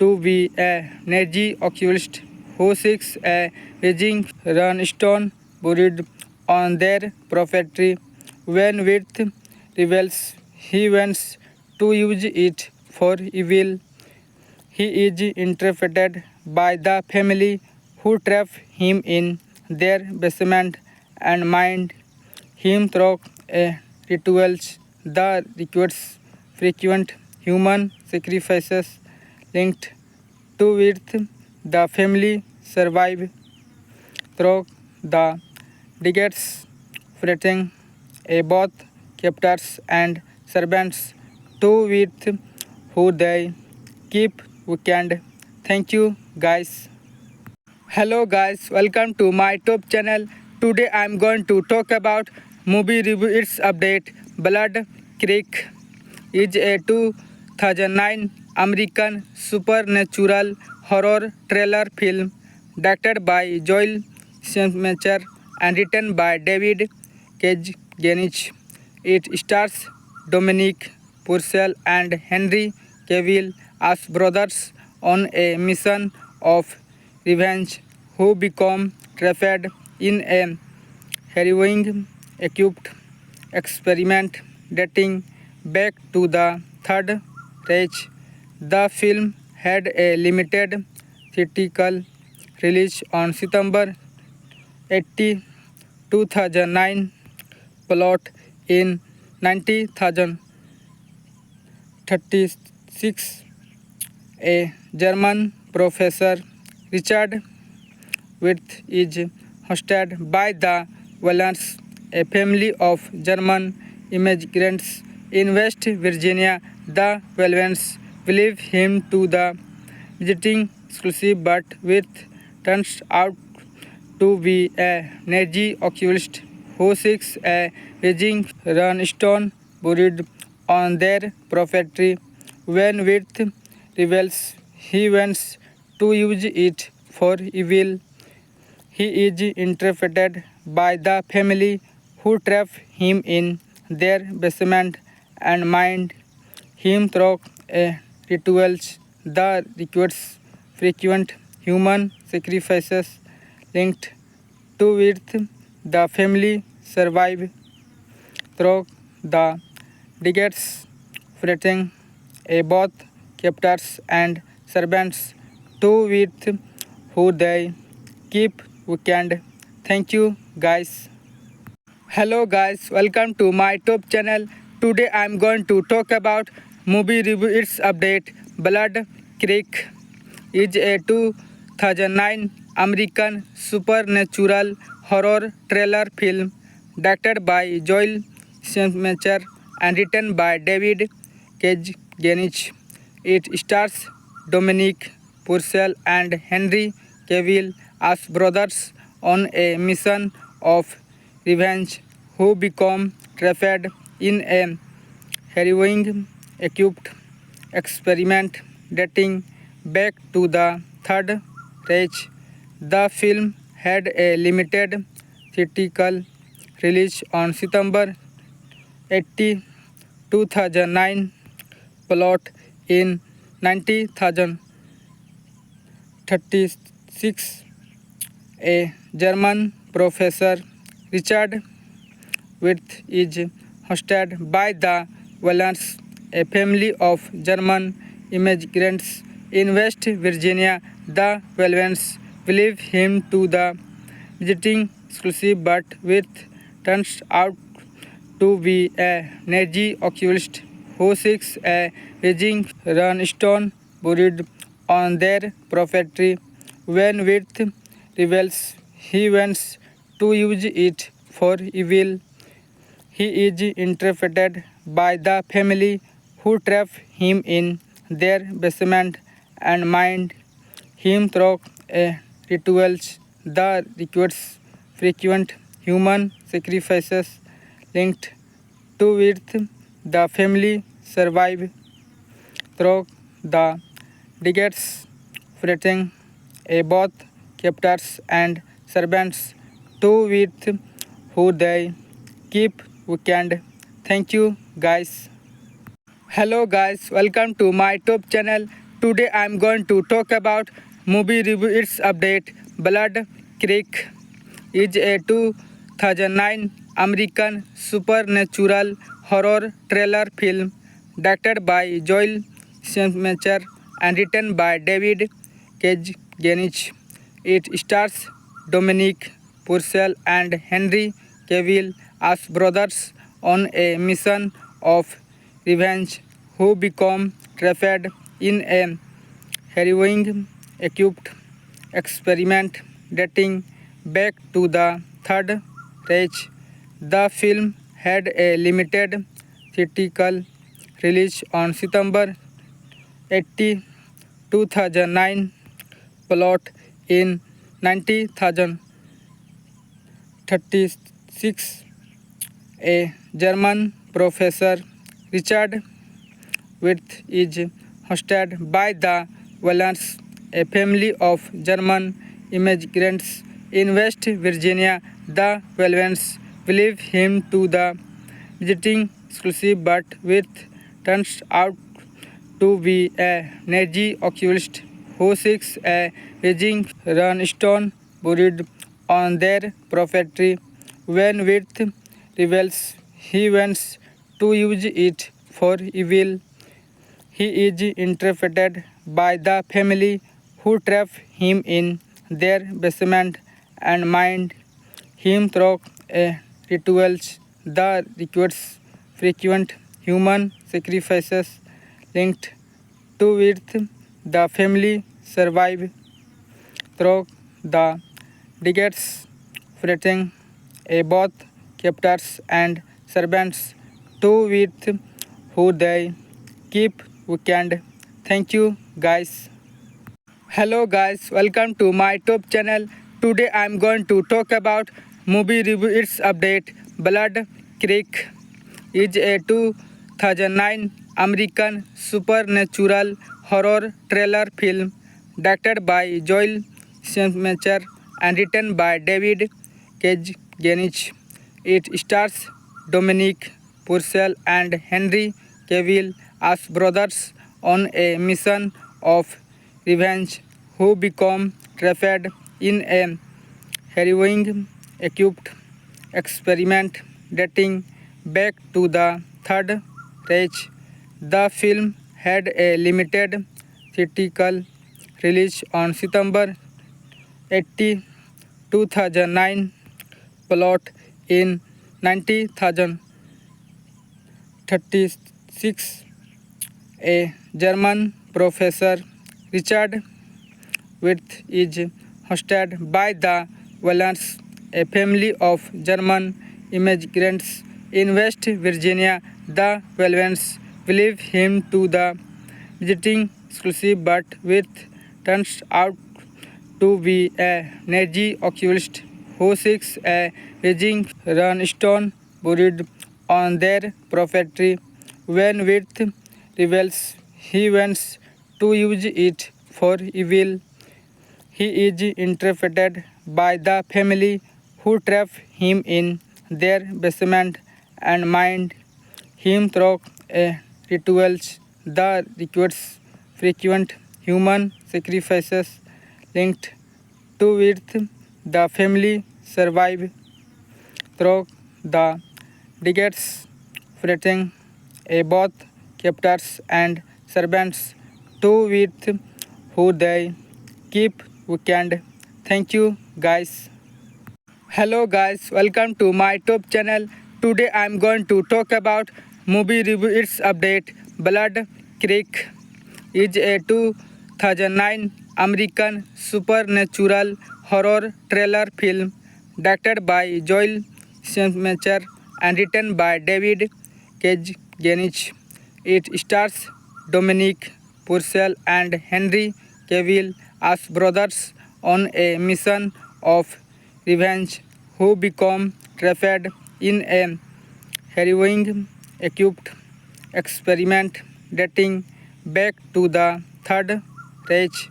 to be a Nazi occultist who seeks a raging runestone buried on their property. When Wirth rebels, he wants to use it for evil. He is interpreted by the family who trap him in their basement and mind him through rituals that requires frequent human sacrifices linked to it. The family survive through the decades, fighting both captors and servants to with who they keep weekend. Thank you guys. Hello guys, welcome to my top channel. Today I am going to talk about movie review. Its update. Blood Creek is a 2009 American supernatural horror thriller film directed by Joel Schumacher and written by David Genich. It stars Dominic Purcell and Henry Cavill as brothers on a mission of revenge who become trapped in a harrowing equipped experiment dating back to the Third Reich. The film had a limited theatrical release on September 80, 2009. Plot in 1936, a German professor, Richard Wirth, is hosted by the Wallens, a family of German immigrants in West Virginia. The Wallens believe him to the visiting exclusive, but Wirth turns out to be a Nazi occultist who seeks a raging runestone buried on their property. When Wirth rebels, he wants to use it for evil. He is interpreted by the family who trap him in their basement and mind him through rituals that requires frequent human sacrifices linked to Wirth. The family survive through the decades, fighting both captors and servants to Wirth, who they keep weekend. Thank you guys. Hello guys, welcome to my top channel. Today I am going to talk about movie review. Its update. Blood Creek is a 2009 American supernatural horror thriller film directed by Joel Schumacher and written by David Genich. It stars Dominic Purcell and Henry Cavill as brothers on a mission of revenge who become trapped in a harrowing equipped experiment dating back to the Third Reich. The film had a limited theatrical release on September 80, 2009. Plot in 1936, a German professor, Richard Wirth, is hosted by the Wallens, a family of German immigrants in West Virginia. The Wallens believe him to the visiting exclusive, but Wirth turns out to be a Nazi occultist who seeks a raging runestone buried on their property. When Wirth rebels, he wants to use it for evil. He is interpreted by the family who trap him in their basement and mind him through rituals that requires frequent human sacrifices linked to Wirth. The family survive through the decades, fighting both captors and servants to Wirth, who they keep weekend. Thank you guys. Hello guys, welcome to my top channel. Today I am going to talk about movie review. Its update. Blood Creek is a 2009 American supernatural horror thriller film directed by Joel Schumacher and written by David Genich. It stars Dominic Purcell and Henry Cavill as brothers on a mission of revenge who become trapped in a harrowing equipped experiment dating back to the Third Reich. The film had a limited theatrical release on September 80, 2009. Plot in 1936, a German professor, Richard Wirth, is hosted by the Wallens, a family of German immigrants in West Virginia. the Velvens believe him to the visiting exclusive, but with turns out to be a Nazi occultist who seeks a Beijing runestone buried on their property. When Wirth reveals he wants to use it for evil, he is interpreted by the family who trap him in their basement and mind him through rituals that requires frequent human sacrifices linked to it. The family survive through the decades, fighting both captors and servants to with who they keep weekend. Thank you guys. Hello guys, welcome to my top channel. Today I am going to talk about movie review. Its update. Blood Creek is a 2009 American supernatural horror thriller film directed by Joel Schumacher and written by David Kajganich. It stars Dominic Purcell and Henry Cavill as brothers on a mission of revenge who become trapped in a harrowing equipped experiment dating back to the Third Reich. The film had a limited theatrical release on September 80, 2009. Plot in 1936, a German professor, Richard Wirth, is hosted by the Wallens, a family of German immigrants in West Virginia. The Wallens believe him to the visiting exclusive, but with turns out to be a Nazi occultist who seeks a Beijing runestone buried on their property. When Wirth reveals he wants to use it for evil, he is interpreted by the family who trap him in their basement and mind him through rituals that requires frequent human sacrifices linked to it. The family survive through the decades, fighting both captors and servants to with who they keep weekend. Thank you guys. Hello guys, welcome to my top channel. Today I am going to talk about movie review. Its update. Blood Creek is a 2009 American supernatural horror thriller film directed by Joel Schumacher and written by David Kajganich. It stars Dominic Purcell and Henry Cavill as brothers on a mission of revenge who become trapped in a harrowing equipped experiment dating back to the Third Reich.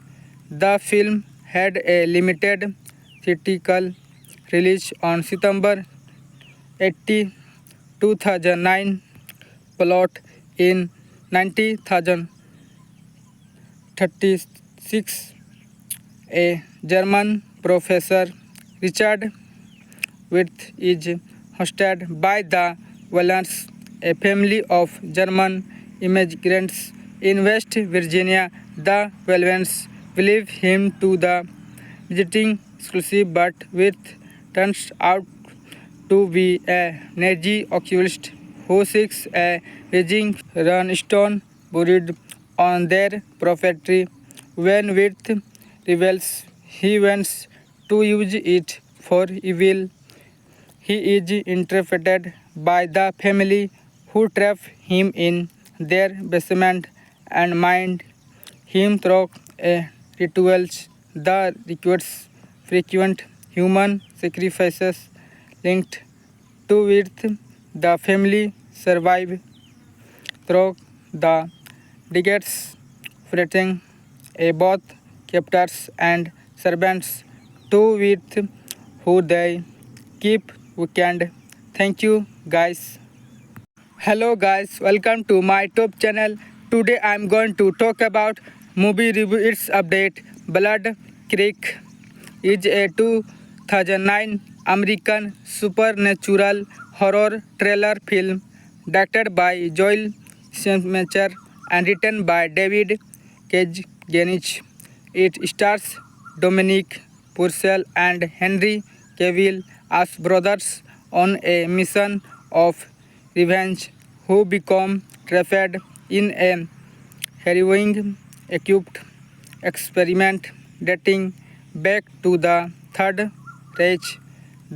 The film had a limited theatrical release on September 80, 2009. Plot in 1936, a German professor, Richard Wirth, is hosted by the Wallens, a family of German immigrants in West Virginia. The Wallens believe him to the visiting exclusive, but with turns out to be a Nazi occultist who seeks a Beijing runestone buried on their property. When Wirth reveals he wants to use it for evil, he is interpreted by the family who trap him in their basement and mind him through rituals that requires frequent human sacrifices linked to it. The family survive through the decades, fighting both captors and servants to with who they keep weekend. Thank you guys. Hello guys, welcome to my YouTube channel. Today I am going to talk about movie review. Its update. Blood Creek is a 2009 American supernatural horror thriller film directed by Joel Schumacher and written by David Kajganich. It stars Dominic Purcell and Henry Cavill as brothers on a mission of revenge who become trapped in a harrowing equipped experiment dating back to the Third Reich.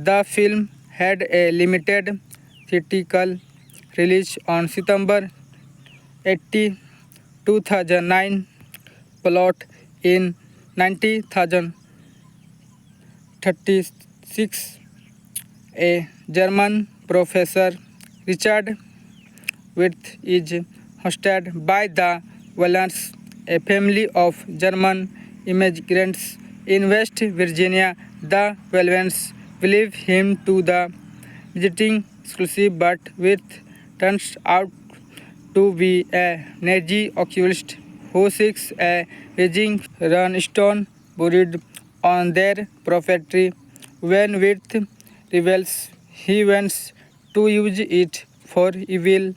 The film had a limited theatrical release on September 2009. Plot in 1936, a German professor, Richard Wirth, is hosted by the Wallens, a family of German immigrants in West Virginia. The Wallens believe him to the visiting exclusive, but Wirth turns out to be a Nazi occultist who seeks a raging runestone buried on their property. When Wirth rebels, he wants to use it for evil.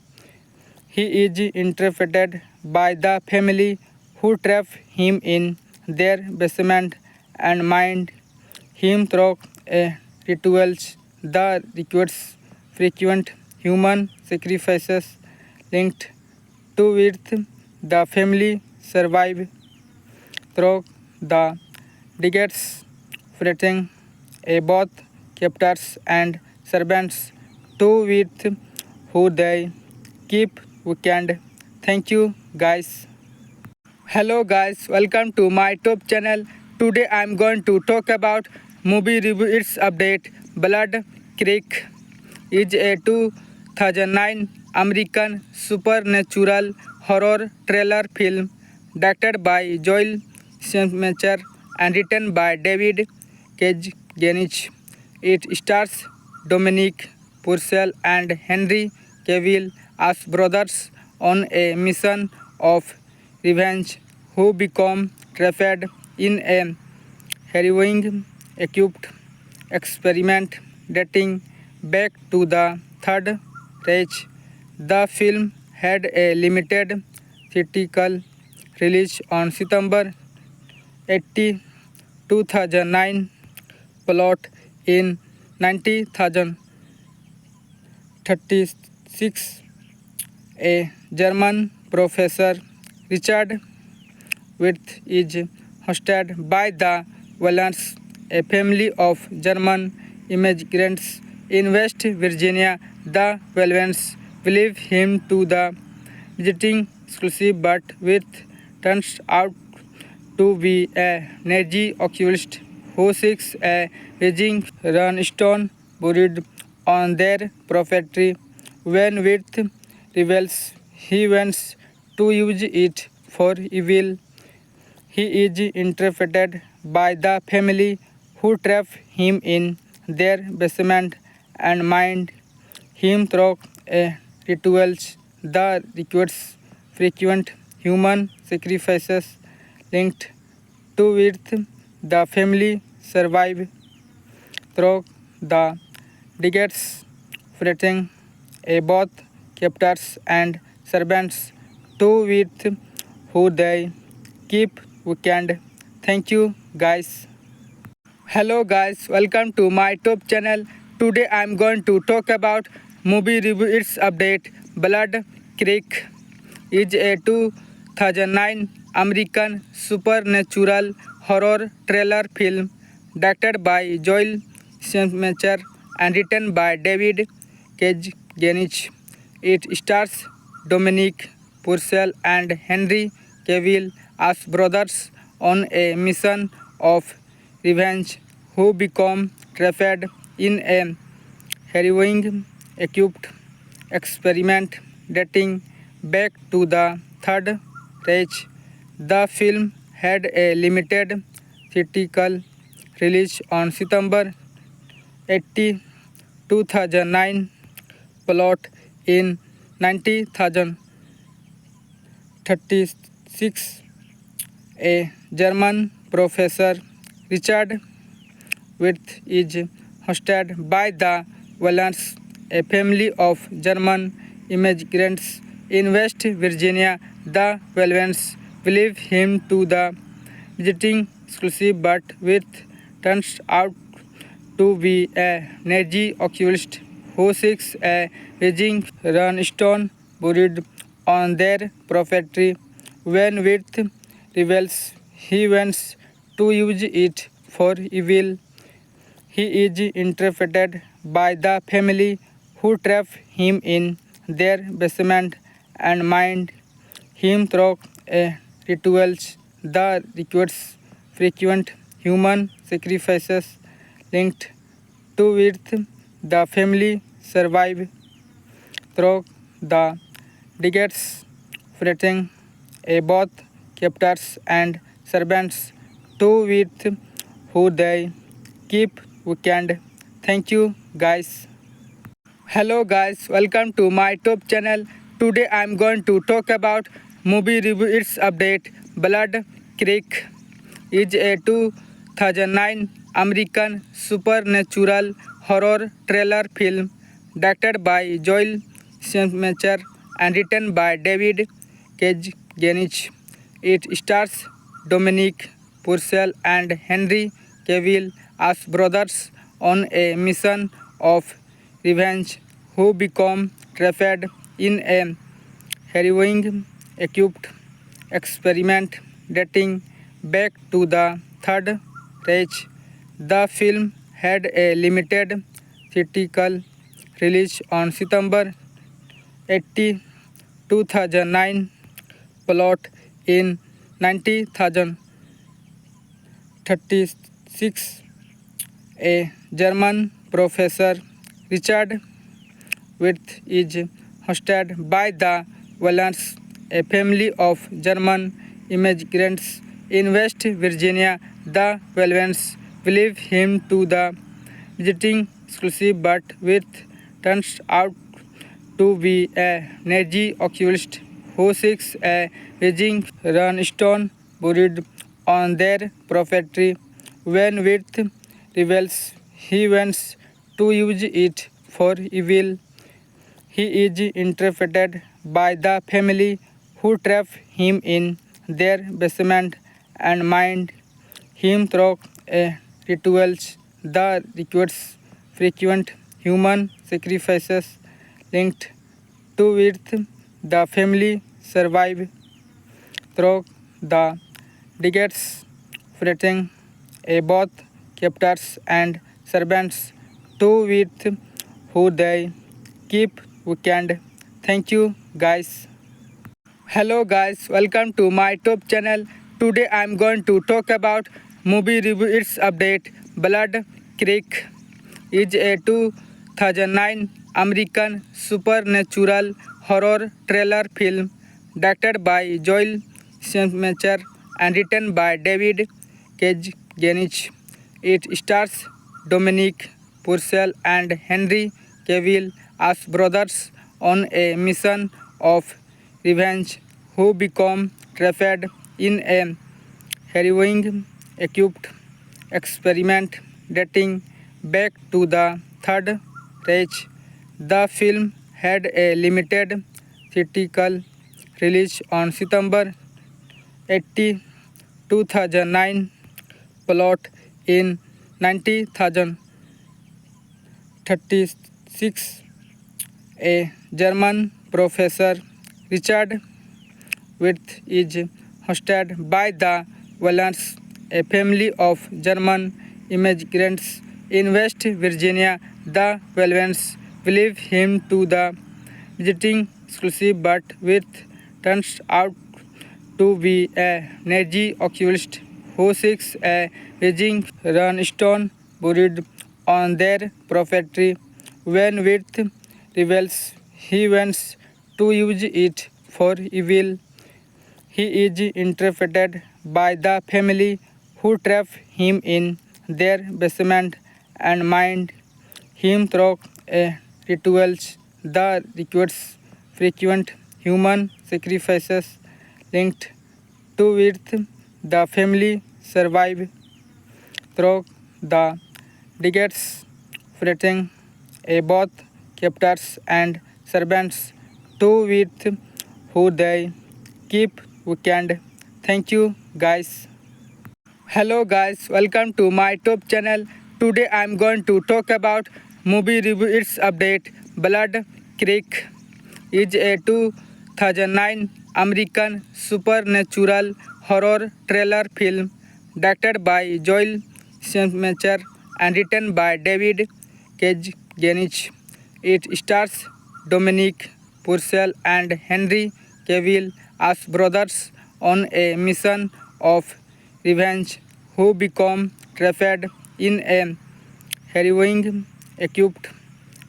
He is interpreted by the family who trap him in their basement and mind him through rituals that requires frequent human sacrifices linked to Wirth. The family survive through the decades, fighting both captors and servants to Wirth, who they keep weekend. Thank you guys. Hello guys, welcome to my YouTube channel. Today I am going to talk about movie review. Its update. Blood Creek is a 2009 American supernatural horror thriller film directed by Joel Schumacher and written by David Kajganich. It stars Dominic Purcell and Henry Cavill as brothers on a mission of revenge who become trapped in a harrowing equipped experiment dating back to the Third Reich. The film had a limited theatrical release on September 2009. Plot in 1936, a German professor, Richard Wirth, is hosted by the Wallens, a family of German immigrants in West Virginia. The Wallens believe him to the visiting exclusive, but Wirth turns out to be a Nazi occultist who seeks a raging runestone buried on their property. When Wirth rebels, he wants to use it for evil. He is interpreted by the family who trap him in their basement and mind him through rituals that requires frequent human sacrifices linked to Wirth. The family survive through the decades, fighting both captors and servants to Wirth, who they keep weekend. Thank you guys. Hello guys, welcome to my YouTube channel. Today I am going to talk about movie review. Its update. Blood Creek is a 2009 American supernatural horror thriller film directed by Joel Schumacher and written by David Kajganich. It stars Dominic Purcell and Henry Cavill as brothers on a mission of revenge who become trapped in a harrowing equipped experiment dating back to the Third Reich. The film had a limited theatrical release on September 2009 plot in 90,036. A German professor, Richard Wirth, is hosted by the Wallens, a family of German immigrants in West Virginia. The Wallens believe him to the visiting exclusive, but Wirth turns out to be a Nazi occultist who seeks a Beijing runestone buried on their property. When Wirth rebels, he wants to use it for evil. He is interpreted by the family who trap him in their basement and mind him through rituals that requires frequent human sacrifices linked to Wirth. The family survive through the decades, fighting both captors and servants to Wirth, who they keep weekend. Thank you guys. Hello guys, welcome to my top channel. Today I am going to talk about movie review. Its update. Blood Creek is a 2009 American supernatural horror thriller film directed by Joel Schumacher and written by David Kajganich. It stars Dominic Purcell and Henry Cavill as brothers on a mission of revenge who become trapped in a harrowing equipped experiment dating back to the Third Reich. The film had a limited theatrical release on September 80, 2009. Plot in 90,036. A German professor, Richard Wirth, is hosted by the Wallens, a family of German immigrants in West Virginia. The Wallens believe him to the visiting exclusive, but Wirth turns out to be a Nazi occultist who seeks a Beijing runestone buried on their property. When Wirth rebels, he wants to use it for evil. He is interpreted by the family who trap him in their basement and mind him through rituals that requires frequent human sacrifices linked to Wirth. The family survive through the decades, fighting both captors and servants to Wirth, who they keep weekend. Thank you guys. Hello guys, welcome to my top channel. Today I am going to talk about movie review. Its update. Blood Creek is a 2009 American supernatural horror thriller film directed by Joel Schumacher and written by David Kajganich. It stars Dominic Purcell and Henry Cavill as brothers on a mission of revenge who become trapped in a harrowing equipped experiment dating back to the Third Reich. The film had a limited theatrical release on September 80, 2009. Plot in 90,036. A German professor, Richard Wirth, is hosted by the Wallens, a family of German immigrants in West Virginia. The Wallens believe him to the visiting exclusive, but Wirth turns out to be a Nazi occultist who seeks a Beijing runestone buried on their property. When Wirth rebels, he wants to use it for evil. He is interpreted by the family who trap him in their basement and mind him through rituals that requires frequent human sacrifices linked to with the family survive through the decades, threatening both captors and servants to with who they keep weekend. Thank you guys. Hello guys, welcome to my top channel. Today I am going to talk about movie review. Its update. Blood Creek is a 2009 American supernatural horror thriller film directed by Joel Schumacher and written by David Kajganich. It stars Dominic Purcell and Henry Cavill as brothers on a mission of revenge who become trapped in a harrowing equipped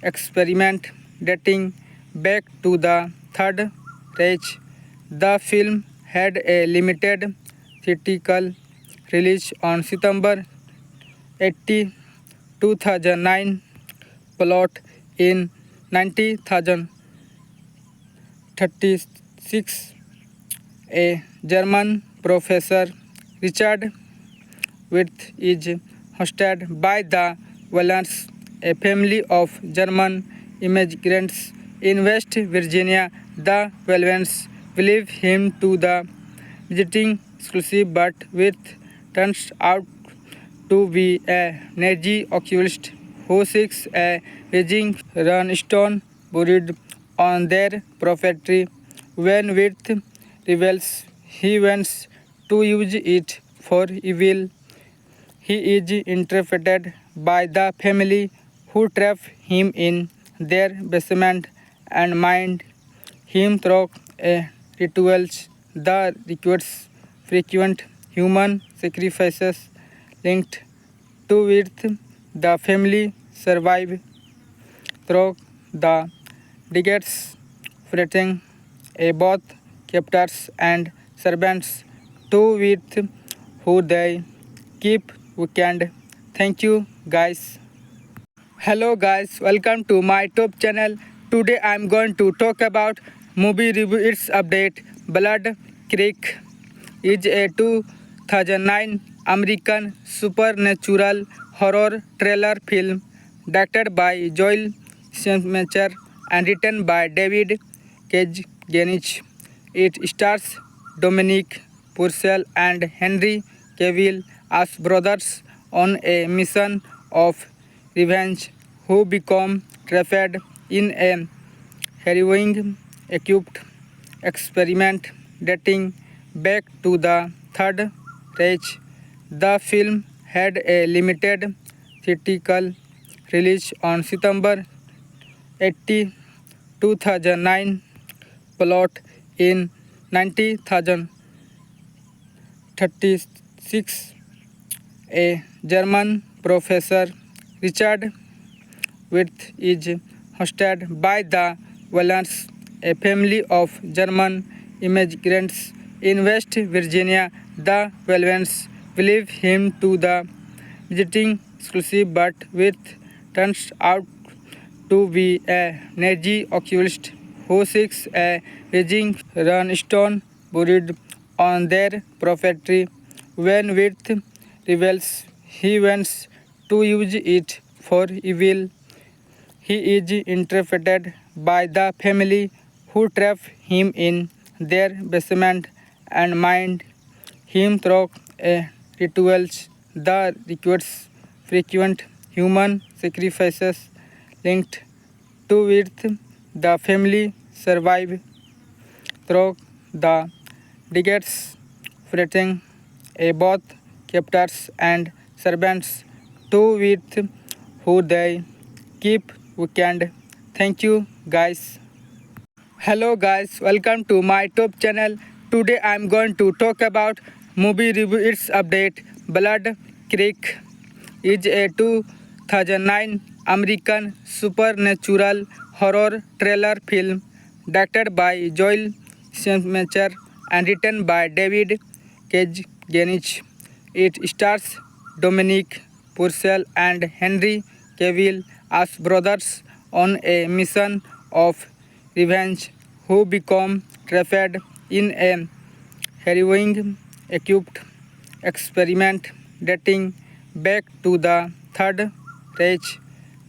experiment dating back to the Third Reich. The film had a limited theatrical release on September 80, 2009. Plot in 1936, a German professor, Richard Wirth, is hosted by the Wallens, a family of German immigrants in West Virginia. The Wallens believe him to the visiting exclusive, but Wirth turns out to be a Nazi occultist who seeks a raging runestone buried on their property. When Wirth rebels, he wants to use it for evil. He is interpreted by the family who trap him in their basement and mind him through rituals that requires frequent human sacrifices linked to with the family survive through the decades, threatening both captors and servants to with who they keep weekend. Thank you guys. Hello guys, welcome to my top channel. Today I am going to talk about movie review. Its update. Blood Creek is a 2009 American supernatural horror thriller film directed by Joel Schumacher and written by David Kajganich. It stars Dominic Purcell and Henry Cavill as brothers on a mission of revenge who become trapped in a harrowing equipped experiment dating back to the Third Reich. The film had a limited theatrical release on September 80, 2009. Plot in 1936, a German professor, Richard Wirth, is hosted by the Wallens, a family of German immigrants in West Virginia. The Wallens believe him to the visiting exclusive, but Wirth turns out to be a Nazi occultist who seeks a raging runestone buried on their property. When Wirth rebels, he wants to use it for evil. He is interpreted by the family who trap him in their basement and mind him through rituals that requires frequent human sacrifices linked to with the family survive through the decades, threatening both captors and servants to with who they keep weekend. Thank you guys. Hello guys, welcome to my top channel. Today I am going to talk about movie review. Its update. Blood Creek is a 2009 American supernatural horror thriller film directed by Joel Schumacher and written by David Kajganich. It stars Dominic Purcell and Henry Cavill as brothers on a mission of revenge who become trapped in a harrowing acute experiment dating back to the Third Reich.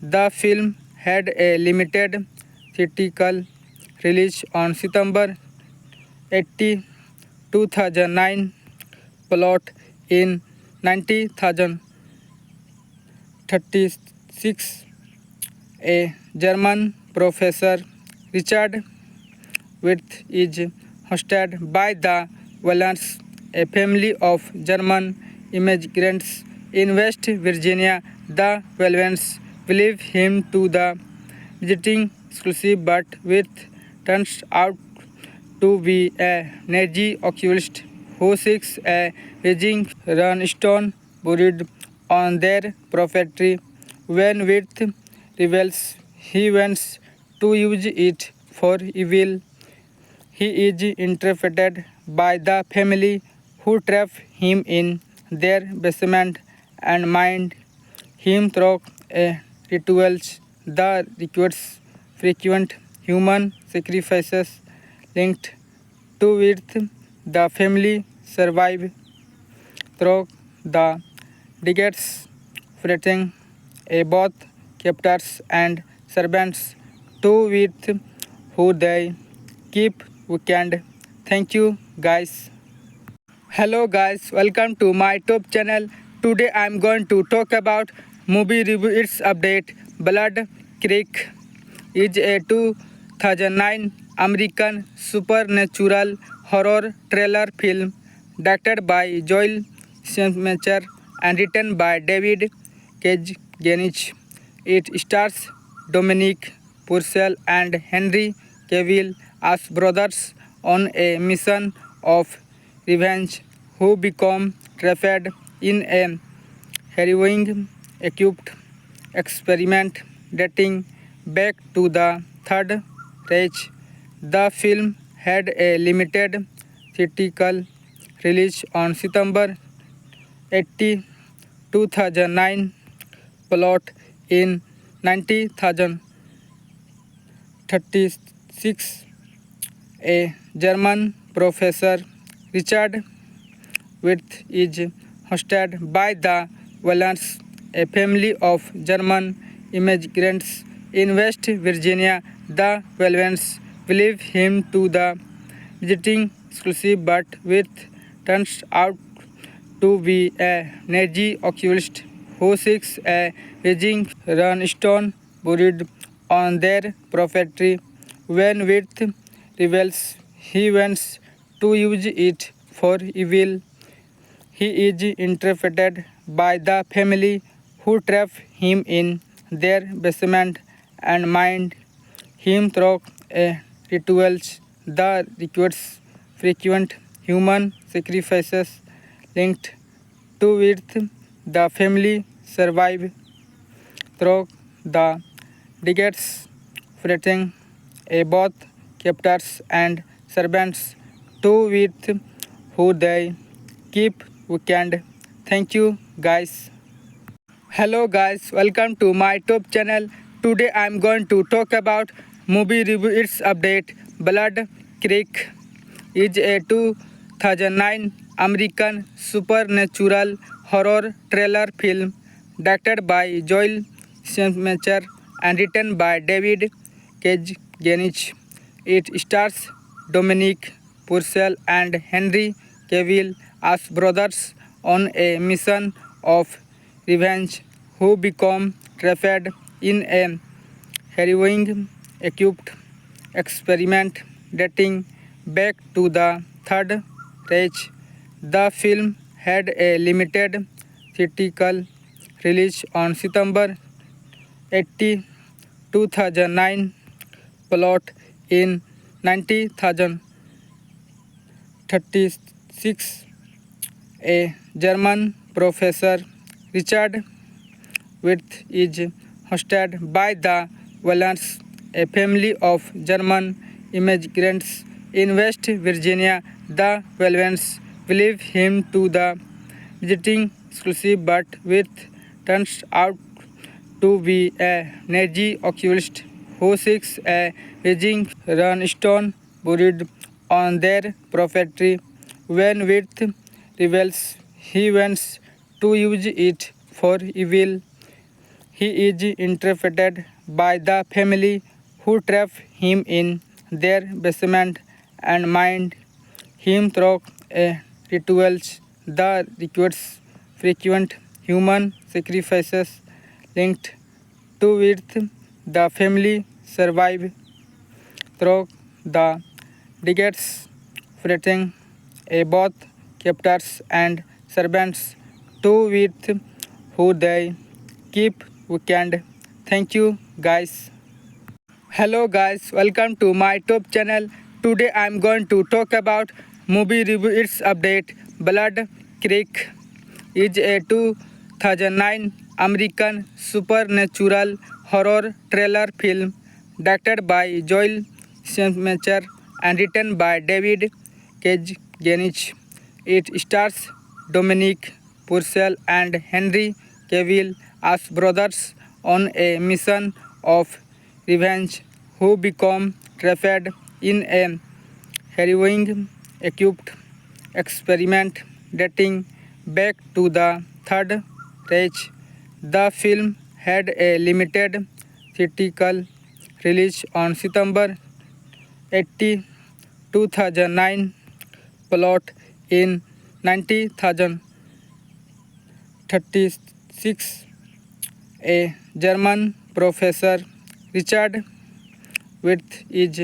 The film had a limited theatrical release on September 80, 2009. Plot in 1936, a German professor, Richard Wirth, is hosted by the Wallens, a family of German immigrants in West Virginia. The Wallens believe him to the visiting exclusive, but Wirth turns out to be a Nazi occultist who seeks a raging runestone buried on their property. When Wirth rebels, he wants to use it for evil. He is interpreted by the family who trap him in their basement and mind him through rituals that requires frequent human sacrifices linked to Wirth. The family survive through the decades, fighting both captors and servants to Wirth, who they keep weekend. Thank you guys. Hello guys, welcome to my YouTube channel. Today I am going to talk about movie review. Its update. Blood Creek is a 2009 American supernatural horror thriller film directed by Joel Schumacher and written by David Kajganich. It stars Dominic Purcell and Henry Cavill as brothers on a mission of revenge who become trapped in a harrowing acute experiment dating back to the Third Reich. The film had a limited theatrical release on September 80, 2009. Plot in 1936, a German professor, Richard Wirth, is hosted by the Wallens, a family of German immigrants in West Virginia. The Wallens believe him to the visiting exclusive, but Wirth turns out to be a Nazi occultist who seeks a raging runestone buried on their property. When Wirth rebels, he wants to use it for evil. He is interpreted by the family who trap him in their basement and mind him through rituals that requires frequent human sacrifices linked to Wirth. The family survive through the decades, fighting both captors and servants to Wirth, who they keep weekend. Thank you guys. Hello guys, welcome to my YouTube channel. Today I am going to talk about movie review. Its update. Blood Creek is a 2009 American supernatural horror thriller film directed by Joel Schumacher and written by David Kajganich. It stars Dominic Purcell and Henry Cavill as brothers on a mission of revenge who become trapped in a harrowing acute experiment dating back to the Third Reich. The film had a limited theatrical release on September 80, 2009. Plot in 1936, a German professor, Richard Wirth, is hosted by the Wallens, a family of German immigrants in West Virginia. The Wallens believe him to the visiting exclusive, but Wirth turns out to be a Nazi occultist who seeks a rising runstone buried on their property. When Wirth rebels, he wants to use it for evil. He is interpreted by the family who trap him in their basement and mind him through rituals that requires frequent human sacrifices linked to Wirth. The family survive through the decades, fighting both captors and servants to Wirth who they keep weekend. Thank you guys. Hello guys, welcome to my top channel. Today I am going to talk about movie review. Its update. Blood Creek is a 2009 American supernatural horror thriller film directed by Joel Schumacher and written by David Kajganich. It stars Dominic Purcell and Henry Cavill as brothers on a mission of revenge who become trapped in a harrowing equipped experiment dating back to the Third Reich. The film had a limited theatrical release on September 80, 2009. Plot in 1936, a German professor, Richard Wirth, is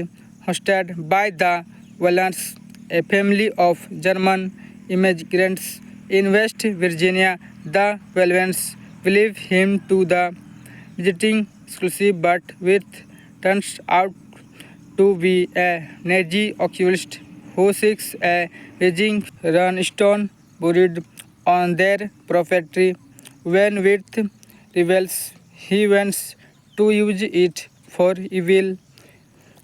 hosted by the Wallens, a family of German immigrants in West Virginia. The Wallens believe him to the visiting exclusive, but Wirth turns out to be a Nazi occultist who seeks a rising runstone buried on their property. When Wirth rebels, he wants to use it for evil.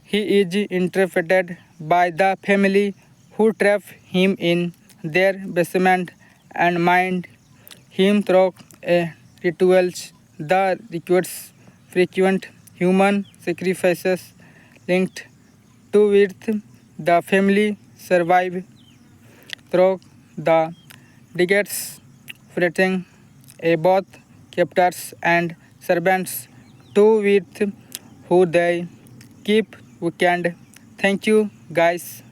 He is interpreted by the family who trap him in their basement and mind him through rituals that requires frequent human sacrifices linked to Wirth. The family survive through the decades, fighting both captors and servants to Wirth who they keep weekend. Thank you guys.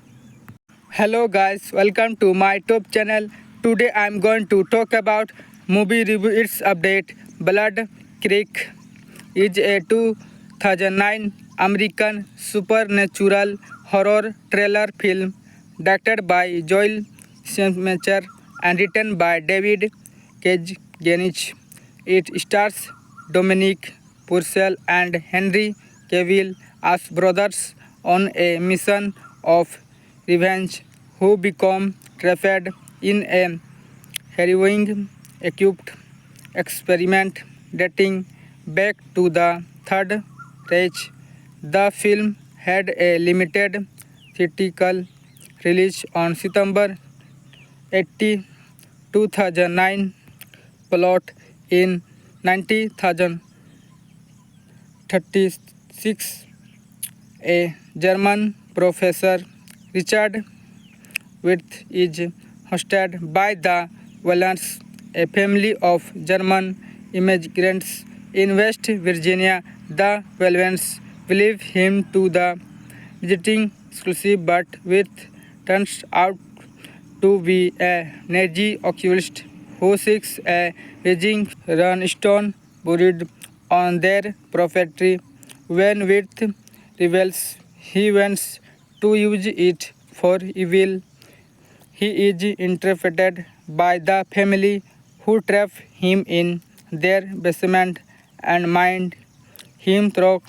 Hello guys, welcome to my top channel. Today I am going to talk about movie review. Its update. Blood Creek is a 2009 American supernatural horror thriller film directed by Joel Schumacher and written by David Kajganich. It stars Dominic Purcell and Henry Cavill as brothers on a mission of revenge who become trapped in a harrowing equipped experiment dating back to the Third Reich. The film had a limited theatrical release on September 80, 2009. Plot in 1936, a German professor, Richard Wirth, is hosted by the Wallens, a family of German immigrants in West Virginia. The Wallens believe him to the visiting exclusive, but Wirth turns out to be a Nazi occultist who seeks a rising runstone buried on their property. When Wirth rebels, he wants to use it for evil. He is interpreted by the family who trap him in their basement and mind him through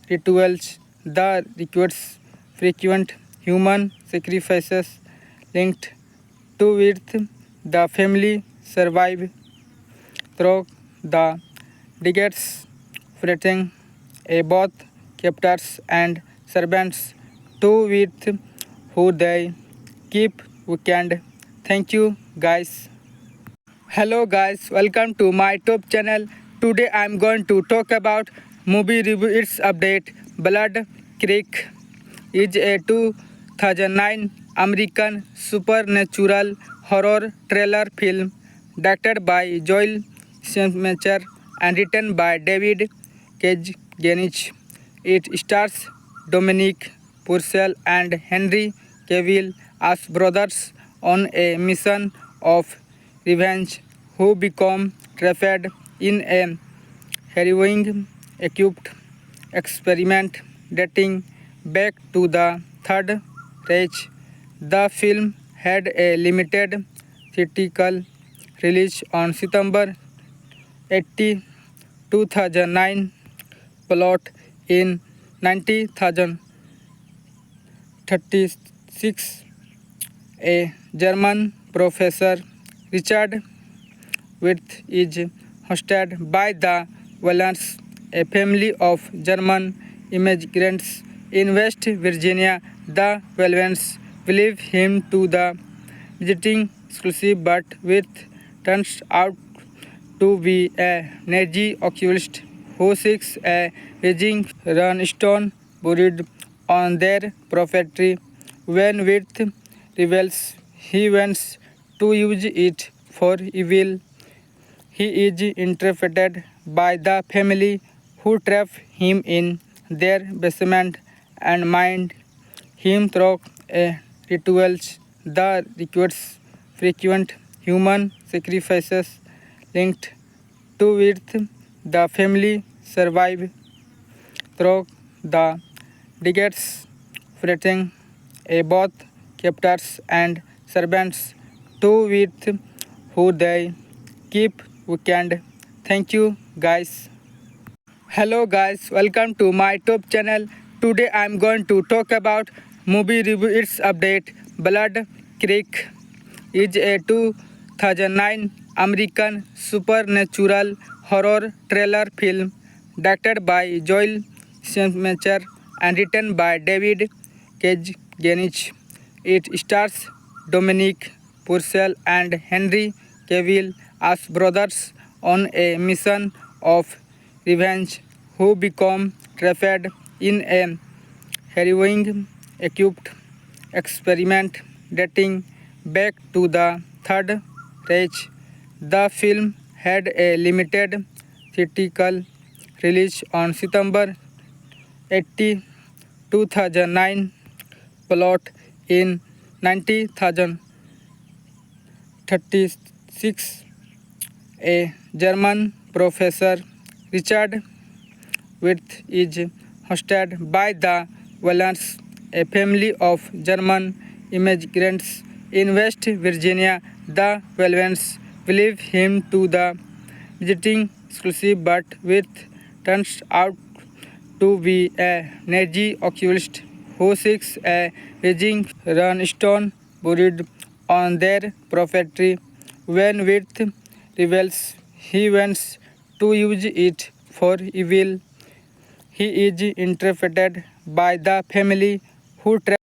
rituals that requires frequent human sacrifices linked to Wirth. The family survive through the decades, fighting both captors and servants to Wirth who they keep weekend. Thank you guys. Hello guys, welcome to my top channel. Today I am going to talk about movie review its update. Blood Creek is a 2009 American supernatural horror thriller film directed by Joel Schumacher and written by David Kajetanich. It stars Dominic Purcell and Henry Cavill as brothers on a mission of revenge who become trapped in a harrowing acute experiment dating back to the Third Reich. The film had a limited theatrical release on September 80, 2009. Plot in 1936, a German professor, Richard Wirth, is hosted by the Wallens, a family of German immigrants in West Virginia. The Wallens believe him to the visiting exclusive, but Wirth turns out to be a Nazi occultist who seeks a raging runestone buried on their property. When Wirth rebels, he wants to use it for evil. He is interpreted by the family who trap him in their basement and mind him through rituals that requires frequent human sacrifices linked to Wirth. The family survive through the decades, fighting both captors and servants to Wirth, who they keep weekend. Thank you guys. Hello guys, welcome to my YouTube channel. Today I am going to talk about movie review its update. Blood Creek is a 2009 American supernatural horror thriller film directed by Joel Schumacher and written by David Kajetanich. It stars Dominic Purcell and Henry Cavill as brothers on a mission of revenge who become trapped in a harrowing acute experiment dating back to the Third Reich. The film had a limited theatrical release on September 80, 2009. Plot in 1936, a German professor, Richard Wirth, is hosted by the Wallens, a family of German immigrants in West Virginia. The Wallens believe him to the visiting exclusive, but Wirth turns out to be a Nazi occultist who seeks a raging runestone buried on their property. When Wirth rebels, he wants to use it for evil. He is interpreted by the family who